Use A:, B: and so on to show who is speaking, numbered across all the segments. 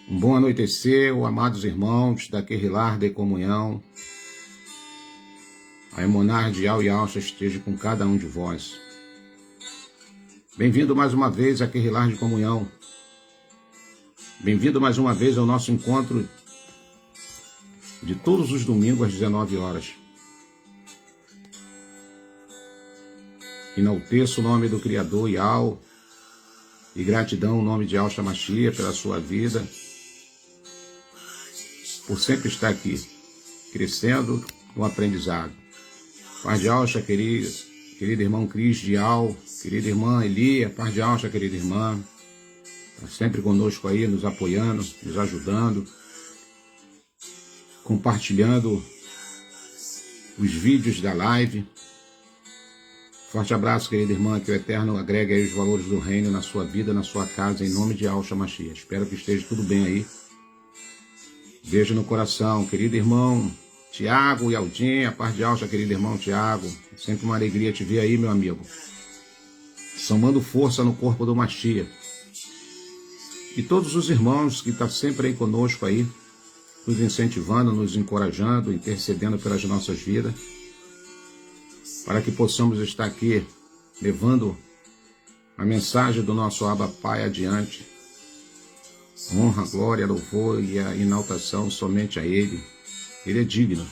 A: Um bom anoitecer, amados irmãos da Querilar de Comunhão. A Emunar de Al e Alcha esteja com cada um de vós. Bem-vindo mais uma vez à Querilar de Comunhão. Bem-vindo mais uma vez ao nosso encontro de todos os domingos às 19 horas. Enalteço o nome do Criador Yal e gratidão ao nome de Alcha Machia pela sua vida, por sempre estar aqui, crescendo no aprendizado. Paz de Alcha, querido irmão Cris de Al, querida irmã Elia, paz de Alcha, querida irmã, está sempre conosco aí, nos apoiando, nos ajudando, compartilhando os vídeos da live. Forte abraço, querida irmã, que o Eterno agregue aí os valores do reino na sua vida, na sua casa, em nome de Alcha Machia. Espero que esteja tudo bem aí. Beijo no coração, querido irmão Tiago e Aldinha, paz de Alcha, querido irmão Tiago. Sempre uma alegria te ver aí, meu amigo. Somando força no corpo do Machia. E todos os irmãos que estão sempre aí conosco aí, nos incentivando, nos encorajando, intercedendo pelas nossas vidas, para que possamos estar aqui levando a mensagem do nosso Abba Pai adiante. Honra, glória, louvor e a exaltação somente a Ele. Ele é digno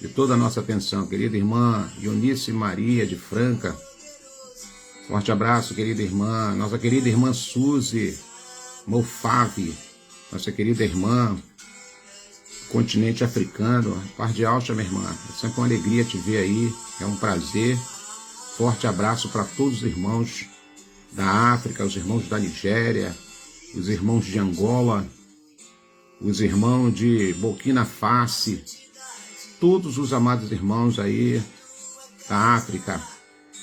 A: de toda a nossa atenção. Querida irmã Eunice Maria de Franca, forte abraço, querida irmã. Nossa querida irmã Suzy Mofave, nossa querida irmã continente africano, paz de Alcha, minha irmã. É sempre uma alegria te ver aí, é um prazer. Forte abraço para todos os irmãos da África, os irmãos da Nigéria, os irmãos de Angola, os irmãos de Burkina Faso, todos os amados irmãos aí da África.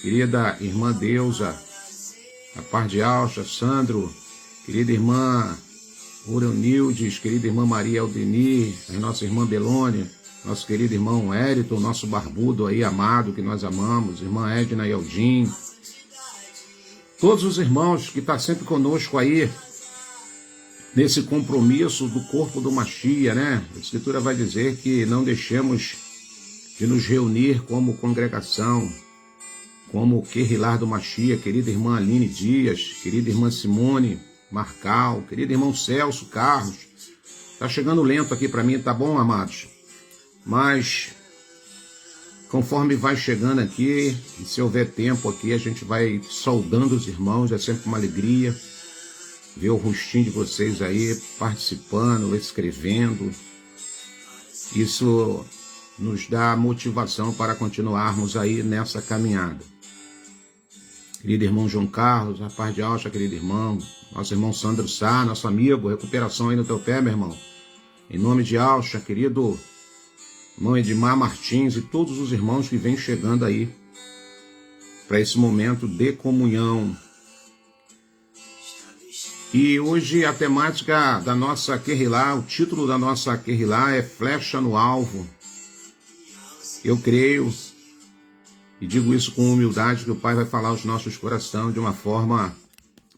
A: Querida irmã Deusa, a paz de Alcha, Sandro, querida irmã Uranildes, querida irmã Maria Aldenir, a nossa irmã Belônia, nosso querido irmão Hériton, nosso barbudo aí amado que nós amamos, irmã Edna e Aldim, todos os irmãos que estão sempre conosco aí, nesse compromisso do corpo do Machia, né? A Escritura vai dizer que não deixemos de nos reunir como congregação, como o Querilar do Machia, querida irmã Aline Dias, querida irmã Simone Marcal, querido irmão Celso Carlos. Tá chegando lento aqui para mim, tá bom, amados? Mas conforme vai chegando aqui, e se houver tempo aqui, a gente vai saudando os irmãos. É sempre uma alegria ver o rostinho de vocês aí participando, escrevendo. Isso nos dá motivação para continuarmos aí nessa caminhada. Querido irmão João Carlos, a paz de Alcha, querido irmão. Nosso irmão Sandro Sá, nosso amigo, recuperação aí no teu pé, meu irmão. Em nome de Alcha, querido irmão Edmar Martins e todos os irmãos que vêm chegando aí para esse momento de comunhão. E hoje a temática da nossa Querilar, o título da nossa Querilar é Flecha no Alvo. Eu creio e digo isso com humildade que o Pai vai falar aos nossos corações de uma forma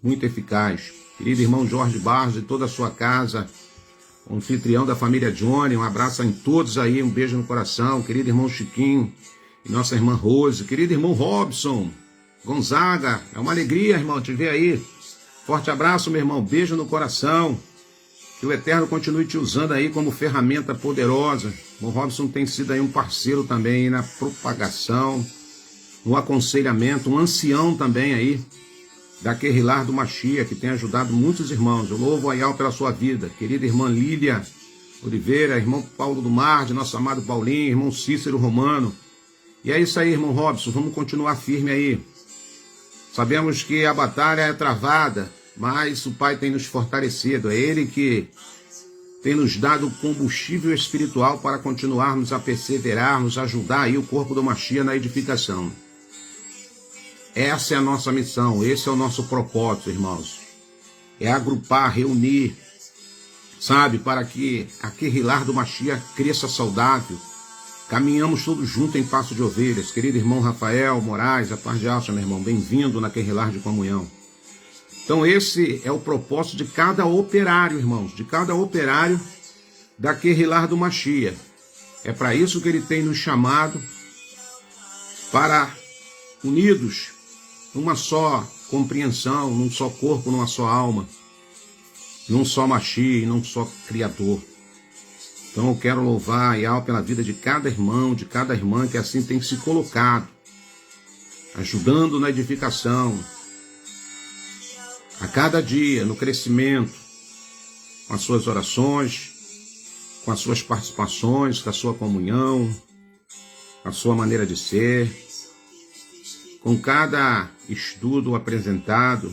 A: muito eficaz. Querido irmão Jorge Barros e toda a sua casa, anfitrião da família Johnny, um abraço em todos aí, um beijo no coração. Querido irmão Chiquinho e nossa irmã Rose, querido irmão Robson Gonzaga, é uma alegria, irmão, te ver aí. Forte abraço, meu irmão, beijo no coração. Que o Eterno continue te usando aí como ferramenta poderosa. O Robson tem sido aí um parceiro também aí na propagação, no aconselhamento, um ancião também aí da Querilar do Machia, que tem ajudado muitos irmãos. Eu louvo a Yal pela sua vida. Querida irmã Lília Oliveira, irmão Paulo do Mar, de nosso amado Paulinho, irmão Cícero Romano. E é isso aí, irmão Robson, vamos continuar firme aí. Sabemos que a batalha é travada, mas o Pai tem nos fortalecido. É Ele que tem nos dado combustível espiritual para continuarmos a perseverarmos, ajudar aí o corpo do Machia na edificação. Essa é a nossa missão, esse é o nosso propósito, irmãos. É agrupar, reunir, sabe, para que a Querilar do Machia cresça saudável. Caminhamos todos juntos em passo de ovelhas. Querido irmão Rafael Moraes, a paz de Alcha, meu irmão, bem-vindo na Querilar de Comunhão. Então esse é o propósito de cada operário, irmãos, de cada operário da Kehillah do Mashiach. É para isso que ele tem nos chamado, para unidos numa só compreensão, num só corpo, numa só alma, num só Mashiach, num só Criador. Então eu quero louvar Yahweh pela vida de cada irmão, de cada irmã que assim tem se colocado, ajudando na edificação, a cada dia, no crescimento, com as suas orações, com as suas participações, com a sua comunhão, com a sua maneira de ser, com cada estudo apresentado.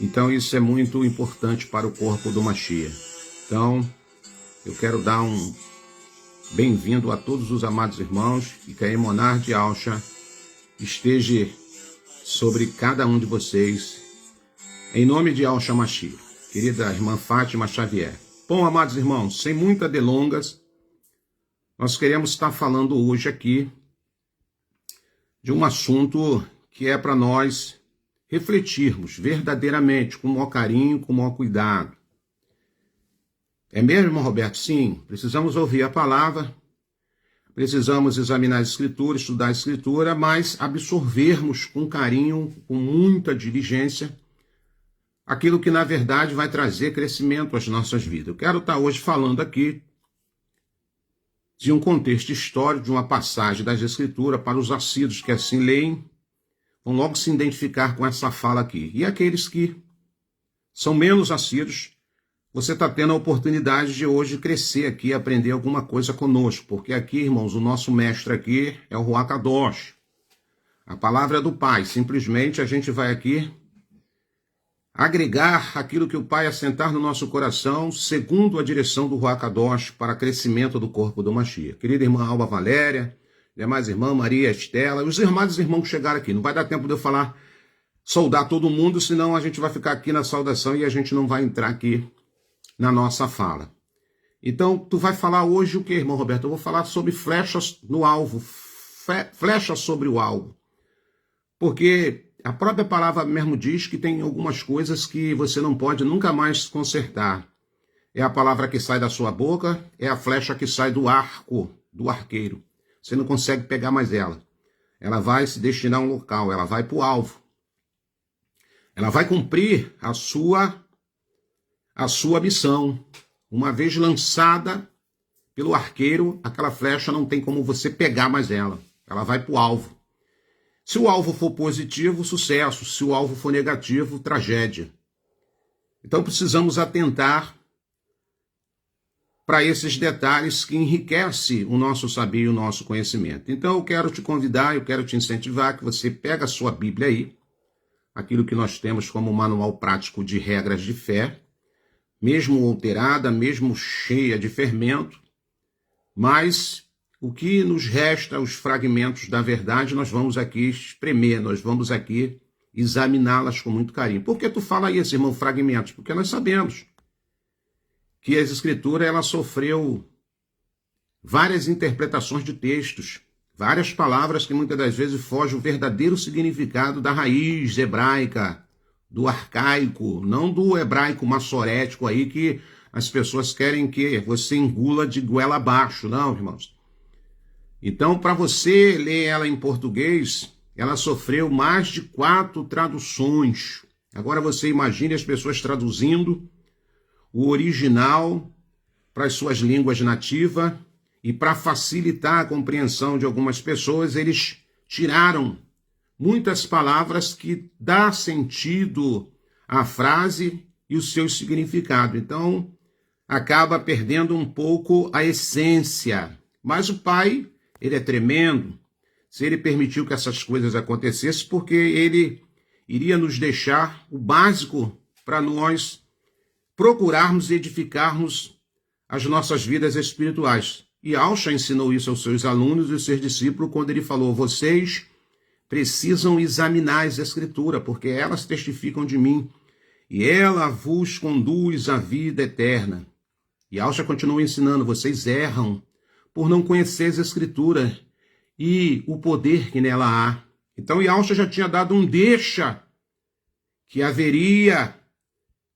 A: Então isso é muito importante para o corpo do Mashiach. Então, eu quero dar um bem-vindo a todos os amados irmãos e que a Emuná de Yahushua esteja sobre cada um de vocês, em nome de Yahushua Mashiach, querida irmã Fátima Xavier. Bom, amados irmãos, sem muitas delongas, nós queremos estar falando hoje aqui de um assunto que é para nós refletirmos verdadeiramente, com o maior carinho, com o maior cuidado. É mesmo, irmão Roberto? Sim, precisamos ouvir a palavra, precisamos examinar a Escritura, estudar a Escritura, mas absorvermos com carinho, com muita diligência, aquilo que na verdade vai trazer crescimento às nossas vidas. Eu quero estar hoje falando aqui de um contexto histórico, de uma passagem das Escrituras para os assíduos que assim leem, vão logo se identificar com essa fala aqui. E aqueles que são menos assíduos, você está tendo a oportunidade de hoje crescer aqui, aprender alguma coisa conosco, porque aqui, irmãos, o nosso mestre aqui é o Ruach Kadosh. A palavra é do Pai. Simplesmente a gente vai aqui agregar aquilo que o Pai assentar no nosso coração, segundo a direção do Ruach Kadosh, para crescimento do corpo do Mashiach. Querida irmã Alba Valéria, demais irmã Maria Estela, os irmãos que chegaram aqui. Não vai dar tempo de eu falar, saudar todo mundo, senão a gente vai ficar aqui na saudação e a gente não vai entrar aqui na nossa fala. Então, tu vai falar hoje o que, irmão Roberto? Eu vou falar sobre flechas no alvo, flechas sobre o alvo. Porque a própria palavra mesmo diz que tem algumas coisas que você não pode nunca mais consertar. É a palavra que sai da sua boca, é a flecha que sai do arco, do arqueiro. Você não consegue pegar mais ela. Ela vai se destinar a um local, ela vai para o alvo. Ela vai cumprir a sua missão. Uma vez lançada pelo arqueiro, aquela flecha não tem como você pegar mais ela. Ela vai para o alvo. Se o alvo for positivo, sucesso. Se o alvo for negativo, tragédia. Então precisamos atentar para esses detalhes que enriquecem o nosso saber e o nosso conhecimento. Então eu quero te convidar, eu quero te incentivar que você pegue a sua Bíblia aí, aquilo que nós temos como manual prático de regras de fé, mesmo alterada, mesmo cheia de fermento, mas o que nos resta, os fragmentos da verdade, nós vamos aqui espremer, nós vamos aqui examiná-las com muito carinho. Por que tu fala isso, irmão, fragmentos? Porque nós sabemos que a Escritura ela sofreu várias interpretações de textos, várias palavras que muitas das vezes fogem o verdadeiro significado da raiz hebraica, do arcaico, não do hebraico massorético aí que as pessoas querem que você engula de goela abaixo, não, irmãos. Então, para você ler ela em português, ela sofreu mais de 4 traduções. Agora você imagine as pessoas traduzindo o original para as suas línguas nativas e para facilitar a compreensão de algumas pessoas, eles tiraram muitas palavras que dá sentido à frase e o seu significado. Então, acaba perdendo um pouco a essência. Mas o Pai, ele é tremendo. Se ele permitiu que essas coisas acontecessem, porque ele iria nos deixar o básico para nós procurarmos e edificarmos as nossas vidas espirituais. E Yahushua ensinou isso aos seus alunos e aos seus discípulos quando ele falou: vocês precisam examinar as Escrituras, porque elas testificam de mim, e ela vos conduz à vida eterna. E Yahushua continua ensinando: vocês erram por não conhecer as Escrituras e o poder que nela há. Então Yahushua já tinha dado um deixa que haveria,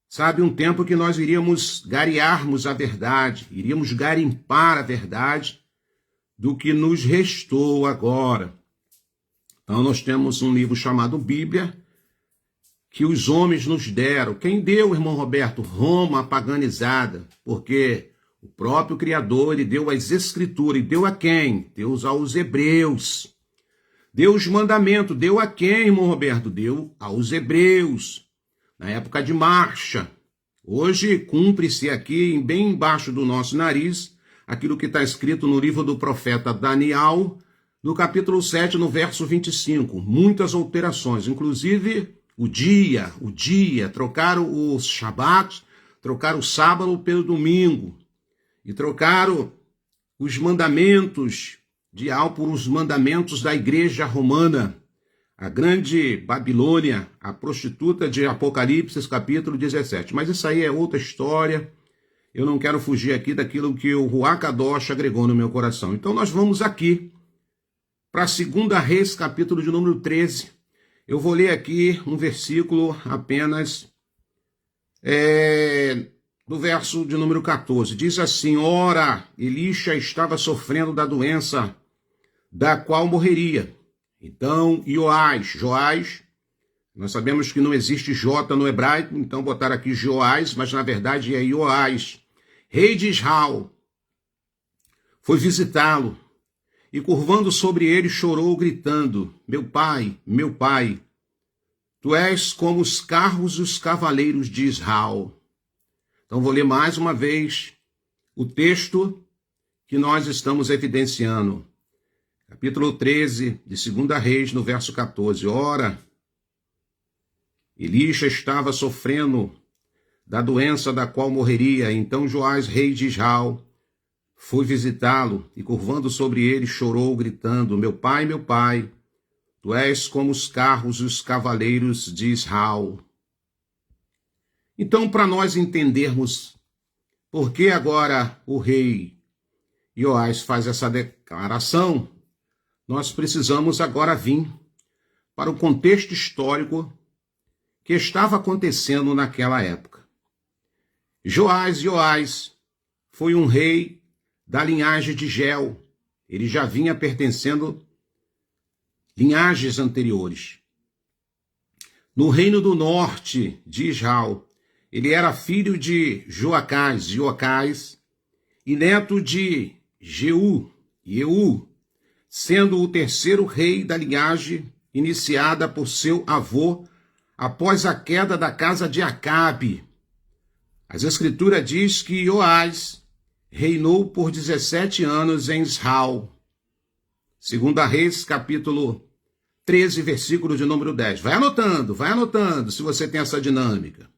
A: sabe, um tempo que nós iríamos garearmos a verdade, iríamos garimpar a verdade do que nos restou agora. Então nós temos um livro chamado Bíblia, que os homens nos deram. Quem deu, irmão Roberto? Roma paganizada, porque o próprio Criador, ele deu as Escrituras. E deu a quem? Deu aos hebreus. Deu os mandamentos. Deu a quem, irmão Roberto? Deu aos hebreus. Na época de marcha. Hoje, cumpre-se aqui, bem embaixo do nosso nariz, aquilo que está escrito no livro do profeta Daniel, no capítulo 7, no verso 25. Muitas alterações, inclusive o dia, trocaram os Shabat, trocaram o sábado pelo domingo, e trocaram os mandamentos de Al por os mandamentos da igreja romana, a grande Babilônia, a prostituta de Apocalipse, capítulo 17. Mas isso aí é outra história, eu não quero fugir aqui daquilo que o Ruach Kadosh agregou no meu coração. Então nós vamos aqui para 2 Reis, capítulo de número 13, eu vou ler aqui um versículo apenas do verso de número 14. Diz assim: ora, Elisha estava sofrendo da doença da qual morreria. Então, Joás, nós sabemos que não existe J no hebraico, então botaram aqui Joás, mas na verdade é Joás, rei de Israel, foi visitá-lo. E curvando sobre ele, chorou, gritando: meu pai, tu és como os carros e os cavaleiros de Israel. Então vou ler mais uma vez o texto que nós estamos evidenciando. Capítulo 13 de 2 Reis, no verso 14. Ora, Elisha estava sofrendo da doença da qual morreria. Então Joás, rei de Israel, foi visitá-lo e, curvando sobre ele, chorou, gritando: meu pai, tu és como os carros e os cavaleiros de Israel. Então, para nós entendermos por que agora o rei Joás faz essa declaração, nós precisamos agora vir para o contexto histórico que estava acontecendo naquela época. Joás foi um rei da linhagem de Gel. Ele já vinha pertencendo linhagens anteriores. No reino do norte de Israel, ele era filho de Joacás, e neto de Jeú, sendo o terceiro rei da linhagem iniciada por seu avô após a queda da casa de Acabe. As Escrituras diz que Joás reinou por 17 anos em Israel. 2 Reis, capítulo 13, versículo de número 10. Vai anotando, se você tem essa dinâmica.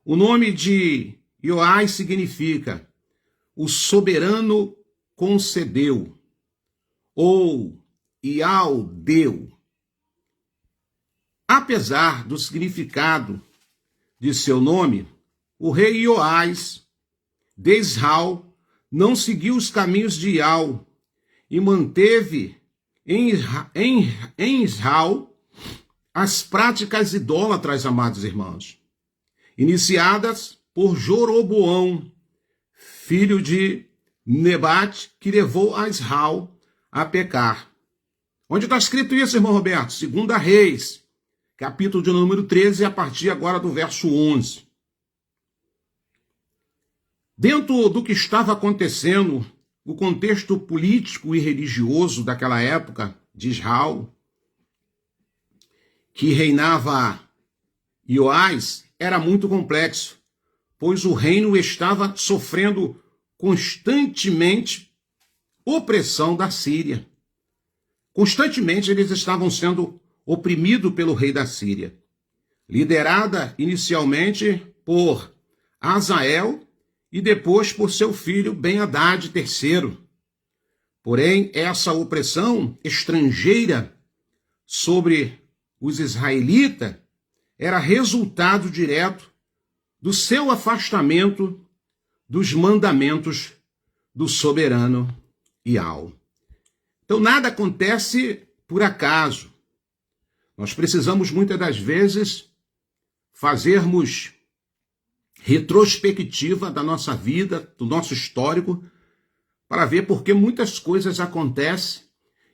A: O nome de Joás significa o soberano concedeu, ou Ial deu. Apesar do significado de seu nome, o rei Joás de Israel não seguiu os caminhos de Ial e manteve em Israel as práticas idólatras, amados irmãos, iniciadas por Jeroboão, filho de Nebate, que levou a Israel a pecar. Onde está escrito isso, irmão Roberto? 2 Reis, capítulo de número 13, a partir agora do verso 11. Dentro do que estava acontecendo, o contexto político e religioso daquela época de Israel, que reinava Joás, era muito complexo, pois o reino estava sofrendo constantemente opressão da Síria. Constantemente eles estavam sendo oprimidos pelo rei da Síria, liderada inicialmente por Azael, e depois por seu filho Ben-Hadad III. Porém, essa opressão estrangeira sobre os israelitas era resultado direto do seu afastamento dos mandamentos do soberano Ial. Então, nada acontece por acaso. Nós precisamos, muitas das vezes, fazermos retrospectiva da nossa vida, do nosso histórico, para ver por que muitas coisas acontecem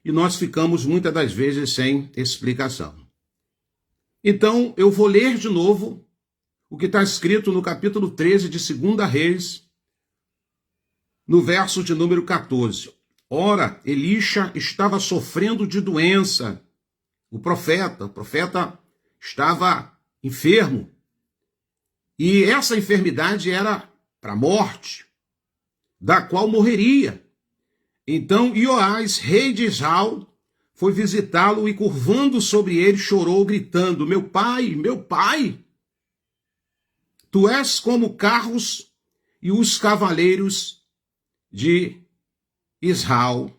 A: e nós ficamos muitas das vezes sem explicação. Então, eu vou ler de novo o que está escrito no capítulo 13 de 2 Reis, no verso de número 14. Ora, Elisha estava sofrendo de doença. O profeta estava enfermo. E essa enfermidade era para a morte, da qual morreria. Então Ioás, rei de Israel, foi visitá-lo e, curvando sobre ele, chorou, gritando: meu pai, tu és como carros e os cavaleiros de Israel.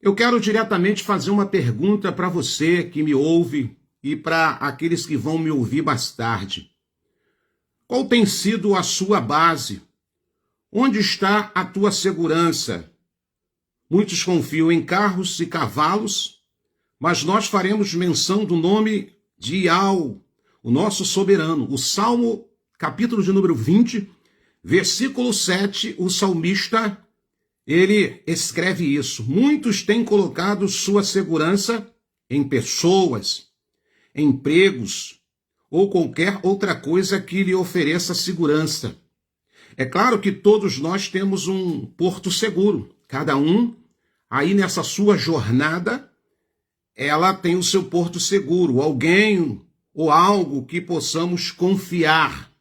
A: Eu quero diretamente fazer uma pergunta para você que me ouve e para aqueles que vão me ouvir mais tarde. Qual tem sido a sua base? Onde está a tua segurança? Muitos confiam em carros e cavalos, mas nós faremos menção do nome de Iau, o nosso soberano. O Salmo, capítulo de número 20, versículo 7, o salmista, ele escreve isso. Muitos têm colocado sua segurança em pessoas, empregos ou qualquer outra coisa que lhe ofereça segurança. É claro que todos nós temos um porto seguro. Cada um, aí nessa sua jornada, ela tem o seu porto seguro, alguém ou algo que possamos confiar.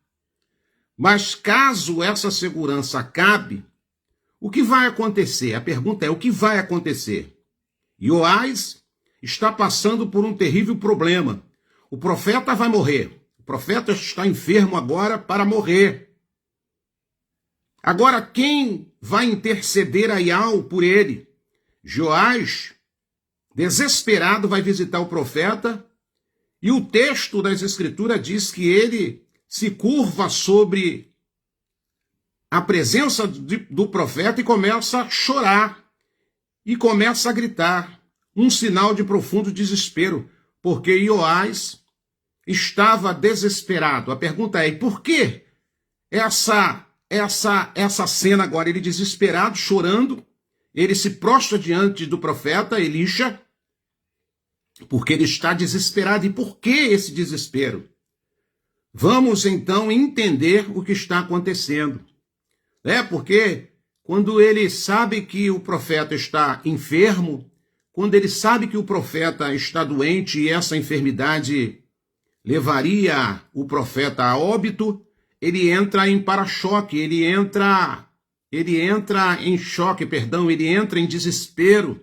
A: Mas caso essa segurança acabe, o que vai acontecer? A pergunta é: o que vai acontecer? Ioás está passando por um terrível problema. O profeta vai morrer. O profeta está enfermo agora para morrer. Agora, quem vai interceder a Iau por ele? Joás, desesperado, vai visitar o profeta, e o texto das Escrituras diz que ele se curva sobre a presença do profeta e começa a chorar, e começa a gritar, um sinal de profundo desespero, porque Ioás estava desesperado. A pergunta é: por que essa cena agora? Ele desesperado, chorando, ele se prostra diante do profeta Elisha, porque ele está desesperado. E por que esse desespero? Vamos então entender o que está acontecendo. Porque quando ele sabe que o profeta está enfermo, quando ele sabe que o profeta está doente e essa enfermidade levaria o profeta a óbito, ele entra em para-choque, ele entra em desespero.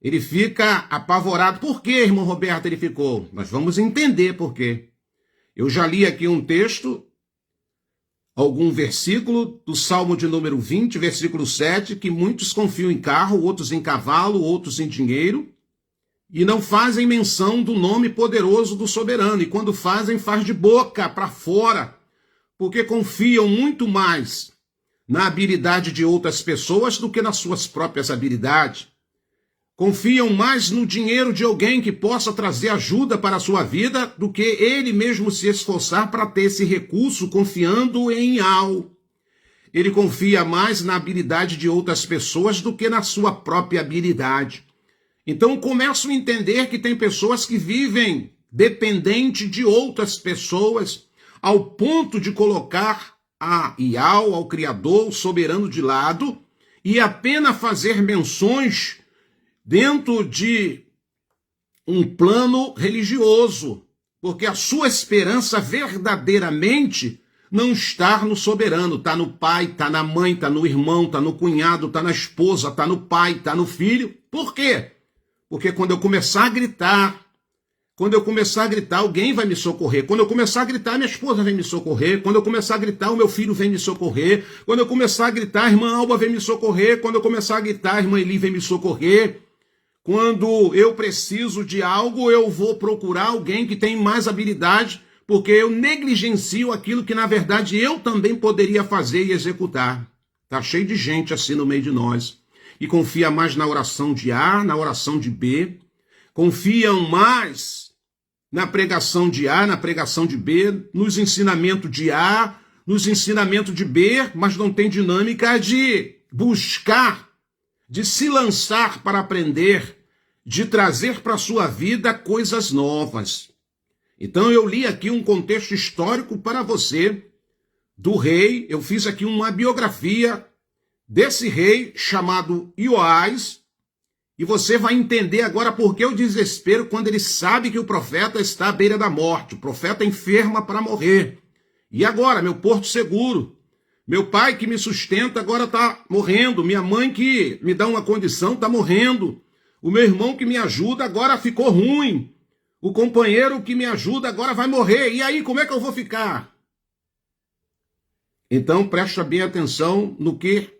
A: Ele fica apavorado. Por que, irmão Roberto, ele ficou? Nós vamos entender por quê. Eu já li aqui um texto, algum versículo do Salmo de número 20, versículo 7, que muitos confiam em carro, outros em cavalo, outros em dinheiro, e não fazem menção do nome poderoso do soberano. E quando fazem, faz de boca para fora, porque confiam muito mais na habilidade de outras pessoas do que nas suas próprias habilidades. Confiam mais no dinheiro de alguém que possa trazer ajuda para a sua vida do que ele mesmo se esforçar para ter esse recurso, confiando em Iau. Ele confia mais na habilidade de outras pessoas do que na sua própria habilidade. Então começo a entender que tem pessoas que vivem dependente de outras pessoas, ao ponto de colocar a Iau, ao Criador, o soberano, de lado, e apenas fazer menções dentro de um plano religioso, porque a sua esperança verdadeiramente não está no soberano, está no pai, está na mãe, está no irmão, está no cunhado, está na esposa, está no pai, está no filho. Por quê? Porque quando eu começar a gritar, alguém vai me socorrer. Quando eu começar a gritar, minha esposa vem me socorrer. Quando eu começar a gritar, o meu filho vem me socorrer. Quando eu começar a gritar, a irmã Alba vem me socorrer. Quando eu começar a gritar, a irmã Eli vem me socorrer. Quando eu preciso de algo, eu vou procurar alguém que tem mais habilidade, porque eu negligencio aquilo que, na verdade, eu também poderia fazer e executar. Está cheio de gente assim no meio de nós. E confia mais na oração de A, na oração de B. Confiam mais na pregação de A, na pregação de B, nos ensinamentos de A, nos ensinamentos de B, mas não tem dinâmica de buscar, de se lançar para aprender, de trazer para a sua vida coisas novas. Então eu li aqui um contexto histórico para você do rei, eu fiz aqui uma biografia desse rei chamado Ioás, e você vai entender agora por que o desespero quando ele sabe que o profeta está à beira da morte, o profeta enferma para morrer. E agora, meu porto seguro, meu pai que me sustenta agora está morrendo, minha mãe que me dá uma condição está morrendo, o meu irmão que me ajuda agora ficou ruim, o companheiro que me ajuda agora vai morrer, e aí como é que eu vou ficar? Então presta bem atenção no que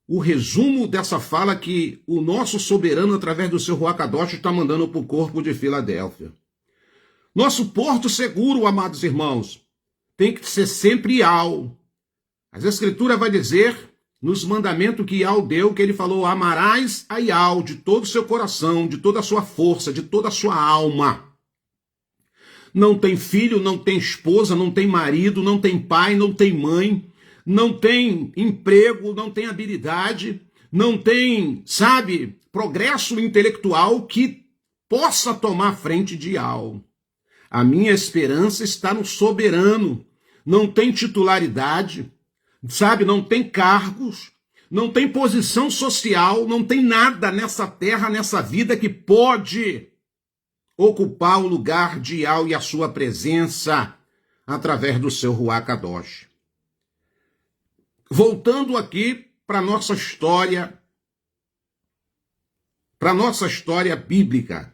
A: o resumo dessa fala que o nosso soberano, através do seu Ruach Kadosh, está mandando para o corpo de Filadélfia. Nosso porto seguro, amados irmãos, tem que ser sempre Yahweh. As Escrituras vai dizer, nos mandamentos que Yahweh deu, que ele falou, amarás a Yahweh de todo o seu coração, de toda a sua força, de toda a sua alma. Não tem filho, não tem esposa, não tem marido, não tem pai, não tem mãe, não tem emprego, não tem habilidade, não tem, sabe, progresso intelectual que possa tomar frente de algo. A minha esperança está no soberano. Não tem titularidade, sabe, não tem cargos, não tem posição social, não tem nada nessa terra, nessa vida que pode ocupar o lugar de Yahweh e a sua presença através do seu Ruach Kadosh. Voltando aqui para nossa história bíblica.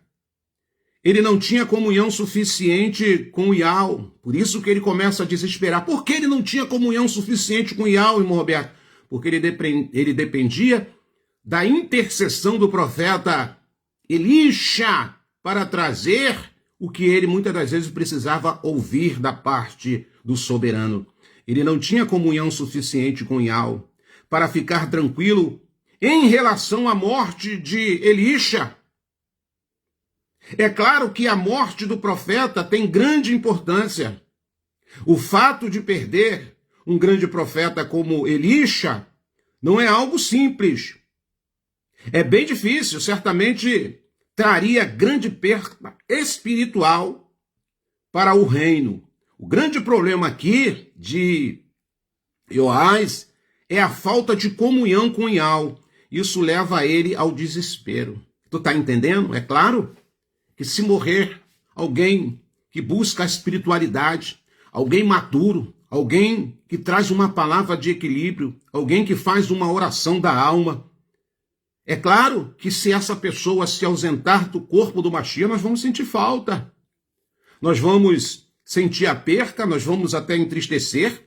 A: Ele não tinha comunhão suficiente com Yahweh, por isso que ele começa a desesperar. Por que ele não tinha comunhão suficiente com Yahweh, irmão Roberto? Porque ele dependia da intercessão do profeta Elisha para trazer o que ele muitas das vezes precisava ouvir da parte do soberano. Ele não tinha comunhão suficiente com Yahweh para ficar tranquilo em relação à morte de Elisha. É claro que a morte do profeta tem grande importância. O fato de perder um grande profeta como Elisha não é algo simples. É bem difícil, certamente traria grande perda espiritual para o reino. O grande problema aqui de Ioás é a falta de comunhão com Yahweh. Isso leva ele ao desespero. Tu tá entendendo? É claro que se morrer alguém que busca a espiritualidade, alguém maduro, alguém que traz uma palavra de equilíbrio, alguém que faz uma oração da alma, é claro que se essa pessoa se ausentar do corpo do Mashiach, nós vamos sentir falta. Nós vamos sentir a perca, nós vamos até entristecer,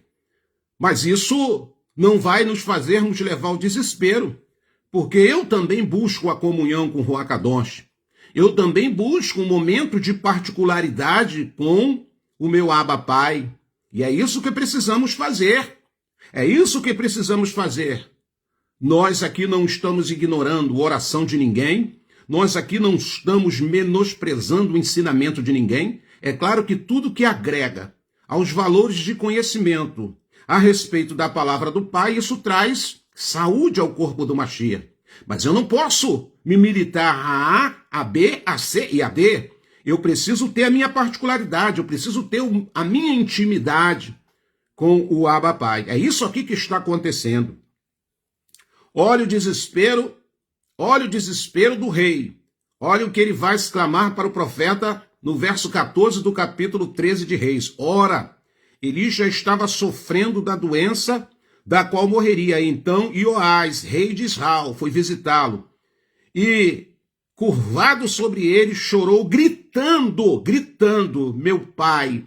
A: mas isso não vai nos fazermos levar ao desespero, porque eu também busco a comunhão com o Ruach Kadosh. Eu também busco um momento de particularidade com o meu Abba Pai. E é isso que precisamos fazer. É isso que precisamos fazer. Nós aqui não estamos ignorando a oração de ninguém. Nós aqui não estamos menosprezando o ensinamento de ninguém. É claro que tudo que agrega aos valores de conhecimento a respeito da palavra do Pai, isso traz saúde ao corpo do Mashiach. Mas eu não posso me militar a A, a B, a C e a D. Eu preciso ter a minha particularidade, eu preciso ter a minha intimidade com o Abba Pai. É isso aqui que está acontecendo. Olha o desespero do rei. Olha o que ele vai exclamar para o profeta no verso 14 do capítulo 13 de Reis. Ora, Elisha estava sofrendo da doença da qual morreria. Então Ioás, rei de Israel, foi visitá-lo e, curvado sobre ele, chorou, gritando, meu pai,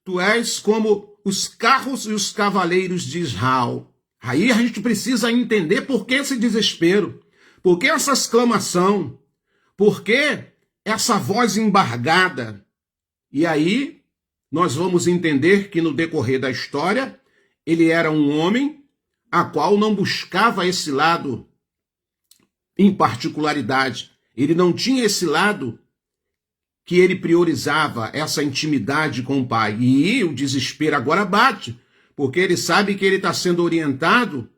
A: tu és como os carros e os cavaleiros de Israel. Aí a gente precisa entender por que esse desespero, por que essa exclamação, por que essa voz embargada. E aí nós vamos entender que no decorrer da história, ele era um homem a qual não buscava esse lado em particularidade. Ele não tinha esse lado que ele priorizava essa intimidade com o pai. E o desespero agora bate, porque ele sabe que ele está sendo orientado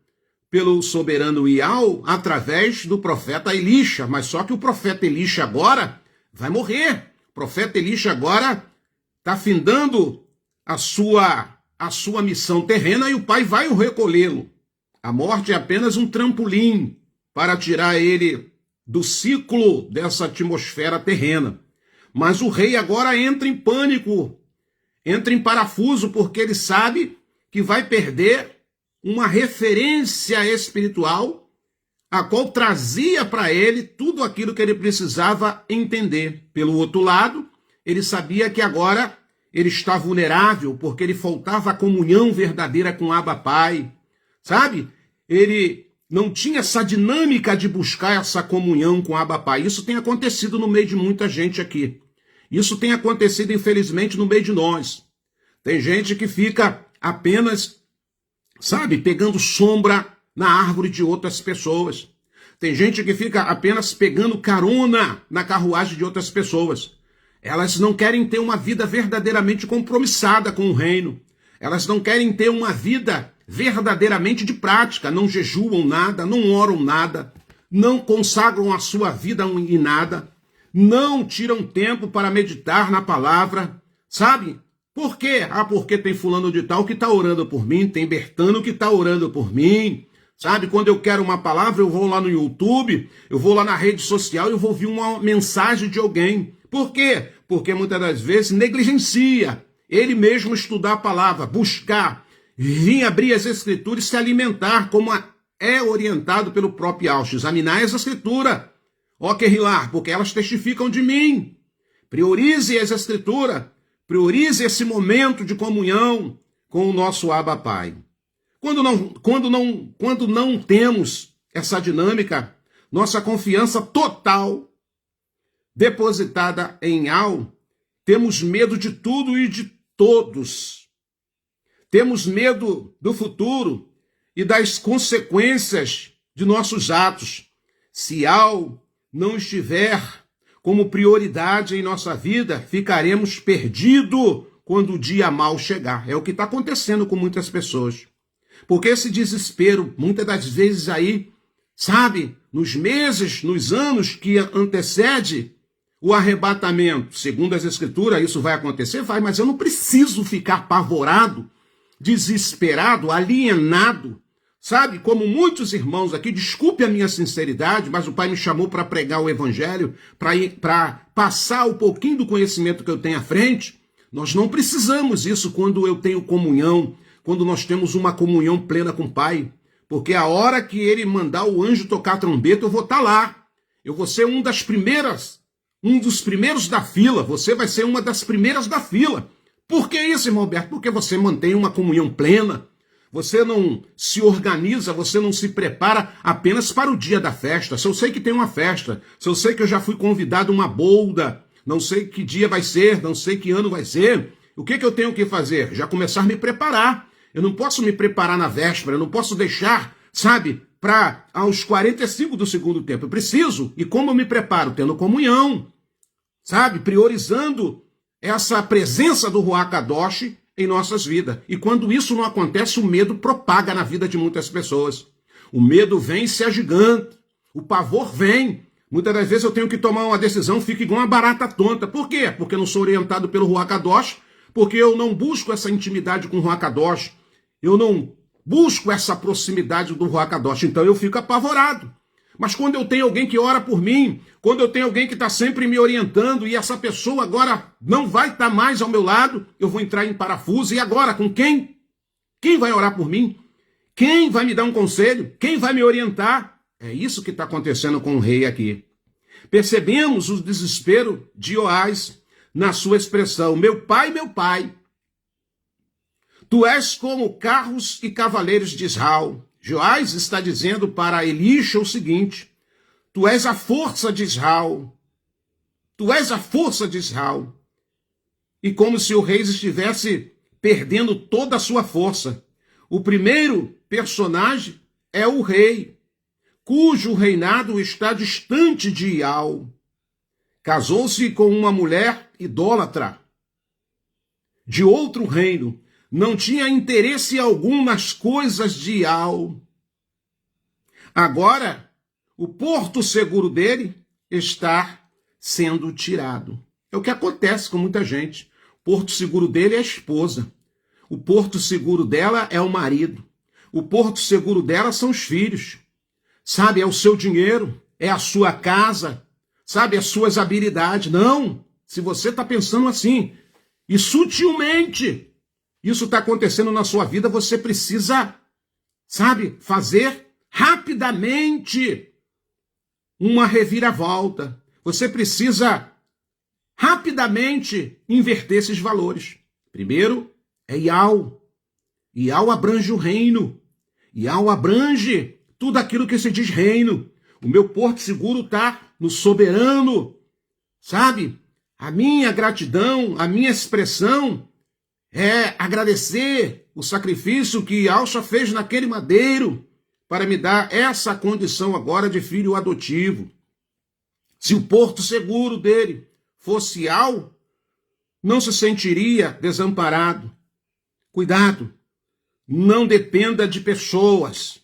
A: pelo soberano Iau através do profeta Elisha. Mas só que o profeta Elisha agora vai morrer. O profeta Elisha agora está findando a sua missão terrena e o pai vai recolhê-lo. A morte é apenas um trampolim para tirar ele do ciclo dessa atmosfera terrena. Mas o rei agora entra em pânico, entra em parafuso, porque ele sabe que vai perder uma referência espiritual, a qual trazia para ele tudo aquilo que ele precisava entender. Pelo outro lado, ele sabia que agora ele está vulnerável, porque ele faltava a comunhão verdadeira com Abba Pai. Sabe? Ele não tinha essa dinâmica de buscar essa comunhão com Abba Pai. Isso tem acontecido no meio de muita gente aqui. Isso tem acontecido, infelizmente, no meio de nós. Tem gente que fica apenas, sabe, pegando sombra na árvore de outras pessoas. Tem gente que fica apenas pegando carona na carruagem de outras pessoas. Elas não querem ter uma vida verdadeiramente compromissada com o reino. Elas não querem ter uma vida verdadeiramente de prática. Não jejuam nada, não oram nada, não consagram a sua vida em nada, não tiram tempo para meditar na palavra, sabe? Por quê? Porque tem fulano de tal que está orando por mim, tem Bertano que está orando por mim, sabe? Quando eu quero uma palavra, eu vou lá no YouTube, eu vou lá na rede social e eu vou ouvir uma mensagem de alguém. Por quê? Porque muitas das vezes negligencia ele mesmo estudar a palavra, buscar, vir abrir as escrituras e se alimentar, como é orientado pelo próprio Ausch. Examinar as escrituras, ó Querilar, porque elas testificam de mim. Priorize as escrituras, priorize esse momento de comunhão com o nosso Abba Pai. Quando não temos essa dinâmica, nossa confiança total depositada em Al, temos medo de tudo e de todos. Temos medo do futuro e das consequências de nossos atos. Se Al não estiver como prioridade em nossa vida, ficaremos perdidos quando o dia mal chegar. É o que está acontecendo com muitas pessoas. Porque esse desespero, muitas das vezes aí, sabe, nos meses, nos anos que antecede o arrebatamento, segundo as escrituras, isso vai acontecer? Vai, mas eu não preciso ficar apavorado, desesperado, alienado, sabe? Como muitos irmãos aqui, desculpe a minha sinceridade, mas o Pai me chamou para pregar o Evangelho, para passar um pouquinho do conhecimento que eu tenho à frente. Nós não precisamos isso quando eu tenho comunhão, quando nós temos uma comunhão plena com o Pai, porque a hora que Ele mandar o anjo tocar a trombeta, eu vou estar lá. Eu vou ser um dos primeiros da fila, você vai ser uma das primeiras da fila. Por que isso, irmão Alberto? Porque você mantém uma comunhão plena, você não se organiza, você não se prepara apenas para o dia da festa. Se eu sei que tem uma festa, se eu sei que eu já fui convidado a uma bolda, não sei que dia vai ser, não sei que ano vai ser, o que eu tenho que fazer? Já começar a me preparar. Eu não posso me preparar na véspera, eu não posso deixar, sabe, para aos 45 do segundo tempo. Eu preciso. E como eu me preparo? Tendo comunhão, sabe? Priorizando essa presença do Ruach Kadosh em nossas vidas. E quando isso não acontece, o medo propaga na vida de muitas pessoas. O medo vem e se agiganta. O pavor vem. Muitas das vezes eu tenho que tomar uma decisão, fico igual uma barata tonta. Por quê? Porque eu não sou orientado pelo Ruach Kadosh, porque eu não busco essa intimidade com o Ruach Kadosh. Eu não busco essa proximidade do Ruach Kadosh, então eu fico apavorado. Mas quando eu tenho alguém que ora por mim, quando eu tenho alguém que está sempre me orientando e essa pessoa agora não vai estar mais ao meu lado, eu vou entrar em parafuso. E agora, com quem? Quem vai orar por mim? Quem vai me dar um conselho? Quem vai me orientar? É isso que está acontecendo com o rei aqui. Percebemos o desespero de Joás na sua expressão: meu pai, tu és como carros e cavaleiros de Israel. Joás está dizendo para Elisha o seguinte: tu és a força de Israel. Tu és a força de Israel. E como se o rei estivesse perdendo toda a sua força. O primeiro personagem é o rei, cujo reinado está distante de Ial. casou-se com uma mulher idólatra de outro reino, não tinha interesse algum nas coisas de Ial. Agora, o porto seguro dele está sendo tirado. É o que acontece com muita gente. O porto seguro dele é a esposa. O porto seguro dela é o marido. O porto seguro dela são os filhos. Sabe, é o seu dinheiro, é a sua casa, sabe, as suas habilidades. Não, se você está pensando assim, e sutilmente isso está acontecendo na sua vida, você precisa, sabe, fazer rapidamente uma reviravolta. Você precisa rapidamente inverter esses valores. Primeiro é Ial. Ial abrange o reino. Ial abrange tudo aquilo que se diz reino. O meu porto seguro está no soberano. Sabe? A minha gratidão, a minha expressão é agradecer o sacrifício que Alcha fez naquele madeiro para me dar essa condição agora de filho adotivo. Se o porto seguro dele fosse Ial, não se sentiria desamparado. Cuidado, não dependa de pessoas.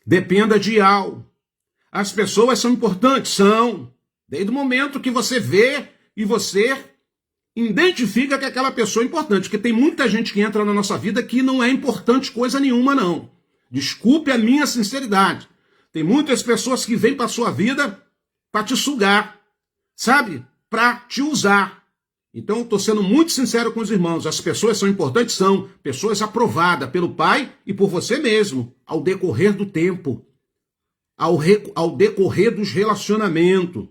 A: Dependa de Ial. As pessoas são importantes? São. Desde o momento que você vê e você identifica que aquela pessoa é importante. Porque tem muita gente que entra na nossa vida que não é importante coisa nenhuma, não. Desculpe a minha sinceridade. Tem muitas pessoas que vêm para a sua vida para te sugar, sabe? Para te usar. Então, eu estou sendo muito sincero com os irmãos. As pessoas são importantes? São. Pessoas aprovadas pelo Pai e por você mesmo, ao decorrer do tempo, ao decorrer dos relacionamentos.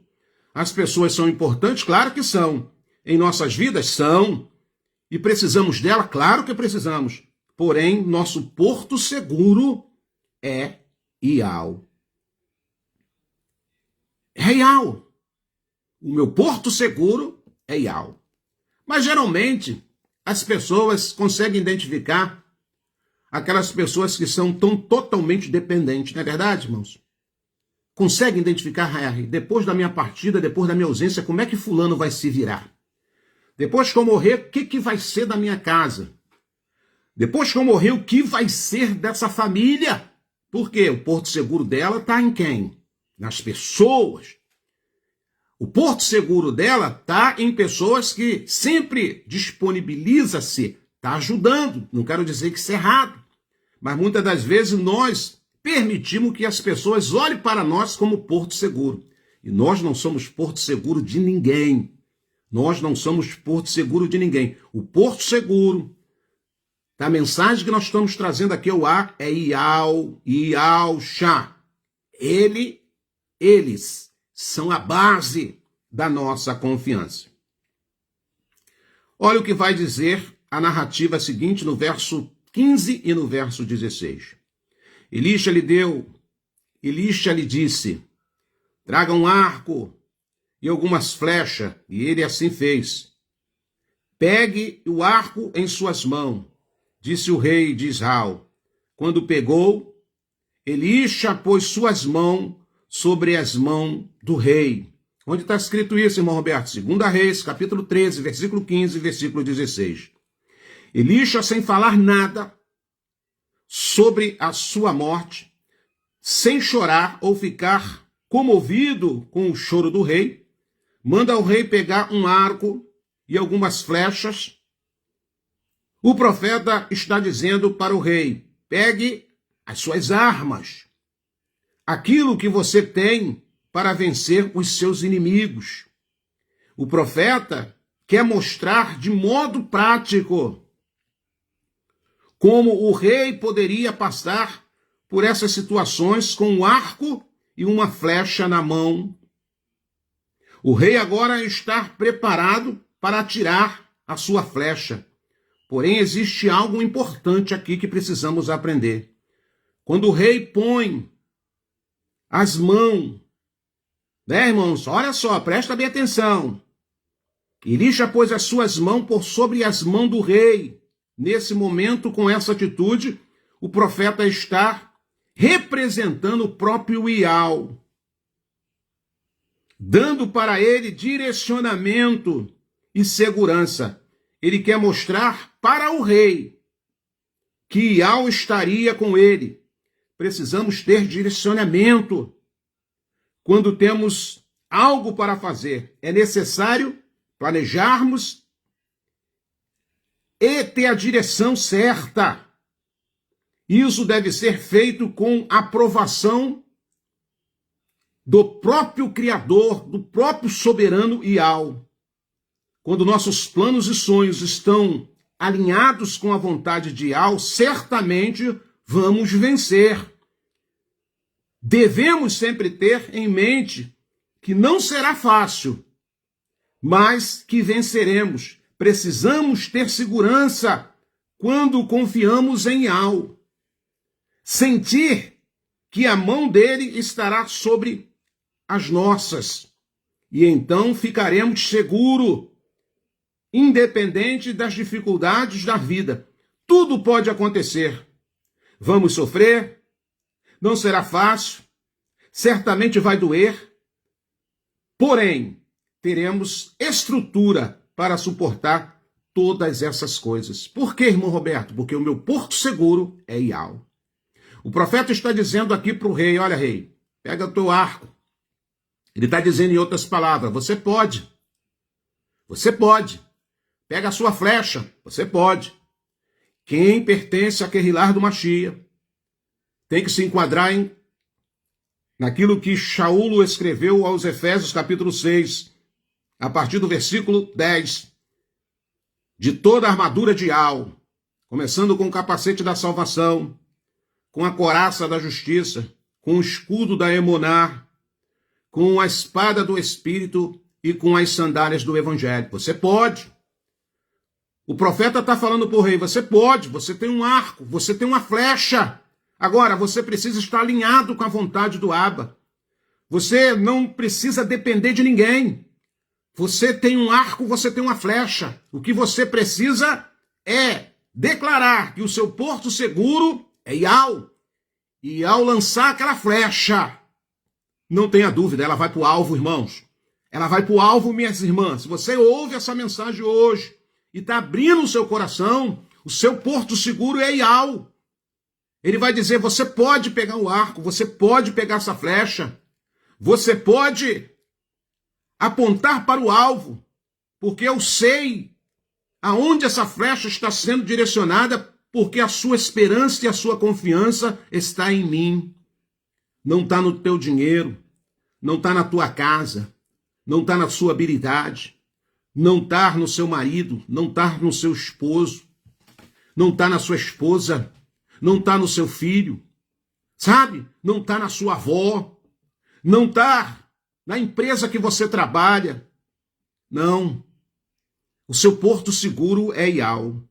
A: As pessoas são importantes? Claro que são. Em nossas vidas? São. E precisamos dela? Claro que precisamos. Porém, nosso porto seguro é Ial. É Ial. O meu porto seguro é Ial. Mas, geralmente, as pessoas conseguem identificar aquelas pessoas que são tão totalmente dependentes. Não é verdade, irmãos? Conseguem identificar, depois da minha partida, depois da minha ausência, como é que fulano vai se virar? Depois que eu morrer, o que vai ser da minha casa? Depois que eu morrer, o que vai ser dessa família? Porque o porto seguro dela está em quem? Nas pessoas. O porto seguro dela está em pessoas que sempre disponibiliza-se, está ajudando. Não quero dizer que isso é errado, mas muitas das vezes nós permitimos que as pessoas olhem para nós como porto seguro. E nós não somos porto seguro de ninguém. Nós não somos porto seguro de ninguém. O porto seguro, a mensagem que nós estamos trazendo aqui ao ar é Ial, Ialcha. Eles são a base da nossa confiança. Olha o que vai dizer a narrativa seguinte no verso 15 e no verso 16. Elisha lhe disse, traga um arco e algumas flechas, e ele assim fez. Pegue o arco em suas mãos, disse o rei de Israel. Quando pegou, Elisha pôs suas mãos sobre as mãos do rei. Onde está escrito isso, irmão Roberto? 2 Reis, capítulo 13, versículo 15 e versículo 16. Elisha, sem falar nada sobre a sua morte, sem chorar ou ficar comovido com o choro do rei, manda o rei pegar um arco e algumas flechas. O profeta está dizendo para o rei, pegue as suas armas, aquilo que você tem para vencer os seus inimigos. O profeta quer mostrar de modo prático como o rei poderia passar por essas situações com um arco e uma flecha na mão. O rei agora está preparado para atirar a sua flecha. Porém, existe algo importante aqui que precisamos aprender. Quando o rei põe as mãos, né, irmãos? Olha só, presta bem atenção. Elisha pôs as suas mãos por sobre as mãos do rei. Nesse momento, com essa atitude, o profeta está representando o próprio Ial. dando para ele direcionamento e segurança. Ele quer mostrar para o rei que Iau estaria com ele. Precisamos ter direcionamento. Quando temos algo para fazer, é necessário planejarmos e ter a direção certa. Isso deve ser feito com aprovação do próprio Criador, do próprio soberano Iau. Quando nossos planos e sonhos estão alinhados com a vontade de Iau, certamente vamos vencer. Devemos sempre ter em mente que não será fácil, mas que venceremos. Precisamos ter segurança quando confiamos em Iau. Sentir que a mão dele estará sobre as nossas. E então ficaremos seguros, independente das dificuldades da vida. Tudo pode acontecer. Vamos sofrer, não será fácil, certamente vai doer, porém, teremos estrutura para suportar todas essas coisas. Por quê, irmão Roberto? Porque o meu porto seguro é Iau. O profeta está dizendo aqui para o rei, olha rei, pega o teu arco. Ele está dizendo em outras palavras, você pode. Pega a sua flecha, você pode. Quem pertence a Querilar do Machia tem que se enquadrar naquilo que Shaul escreveu aos Efésios capítulo 6, a partir do versículo 10, de toda a armadura de Iau, começando com o capacete da salvação, com a couraça da justiça, com o escudo da Emuná, com a espada do Espírito e com as sandálias do Evangelho. Você pode. O profeta está falando para o rei, você pode, você tem um arco, você tem uma flecha. Agora, você precisa estar alinhado com a vontade do Abba. Você não precisa depender de ninguém. Você tem um arco, você tem uma flecha. O que você precisa é declarar que o seu porto seguro é Iau. E ao lançar aquela flecha, não tenha dúvida, ela vai para o alvo, irmãos. Ela vai para o alvo, minhas irmãs. Se você ouve essa mensagem hoje e está abrindo o seu coração, o seu porto seguro é Iau. Ele vai dizer, você pode pegar o arco, você pode pegar essa flecha, você pode apontar para o alvo, porque eu sei aonde essa flecha está sendo direcionada, porque a sua esperança e a sua confiança está em mim. Não está no teu dinheiro, não está na tua casa, não está na sua habilidade, não está no seu marido, não está no seu esposo, não está na sua esposa, não está no seu filho, sabe? Não está na sua avó, não está na empresa que você trabalha. Não. O seu porto seguro é Iau.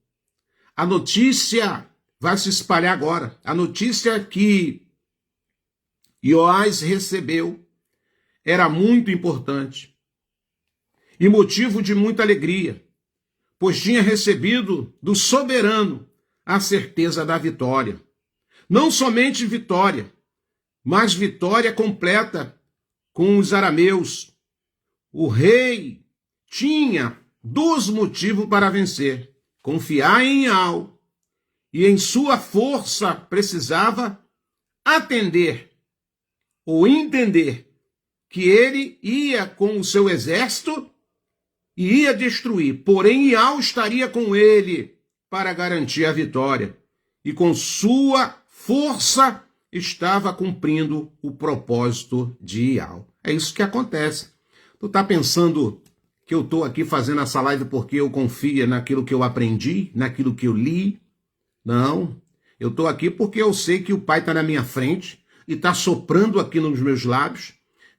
A: A notícia vai se espalhar agora. A notícia que Ioás recebeu era muito importante e motivo de muita alegria, pois tinha recebido do soberano a certeza da vitória. Não somente vitória, mas vitória completa com os arameus. O rei tinha 2 motivos para vencer: confiar em Iau e em sua força precisava atender ou entender que ele ia com o seu exército e ia destruir, porém Iau estaria com ele para garantir a vitória, e com sua força estava cumprindo o propósito de Iau. É isso que acontece. Tu tá pensando que eu estou aqui fazendo essa live porque eu confio naquilo que eu aprendi, naquilo que eu li? Não, eu estou aqui porque eu sei que o Pai está na minha frente e está soprando aqui nos meus lábios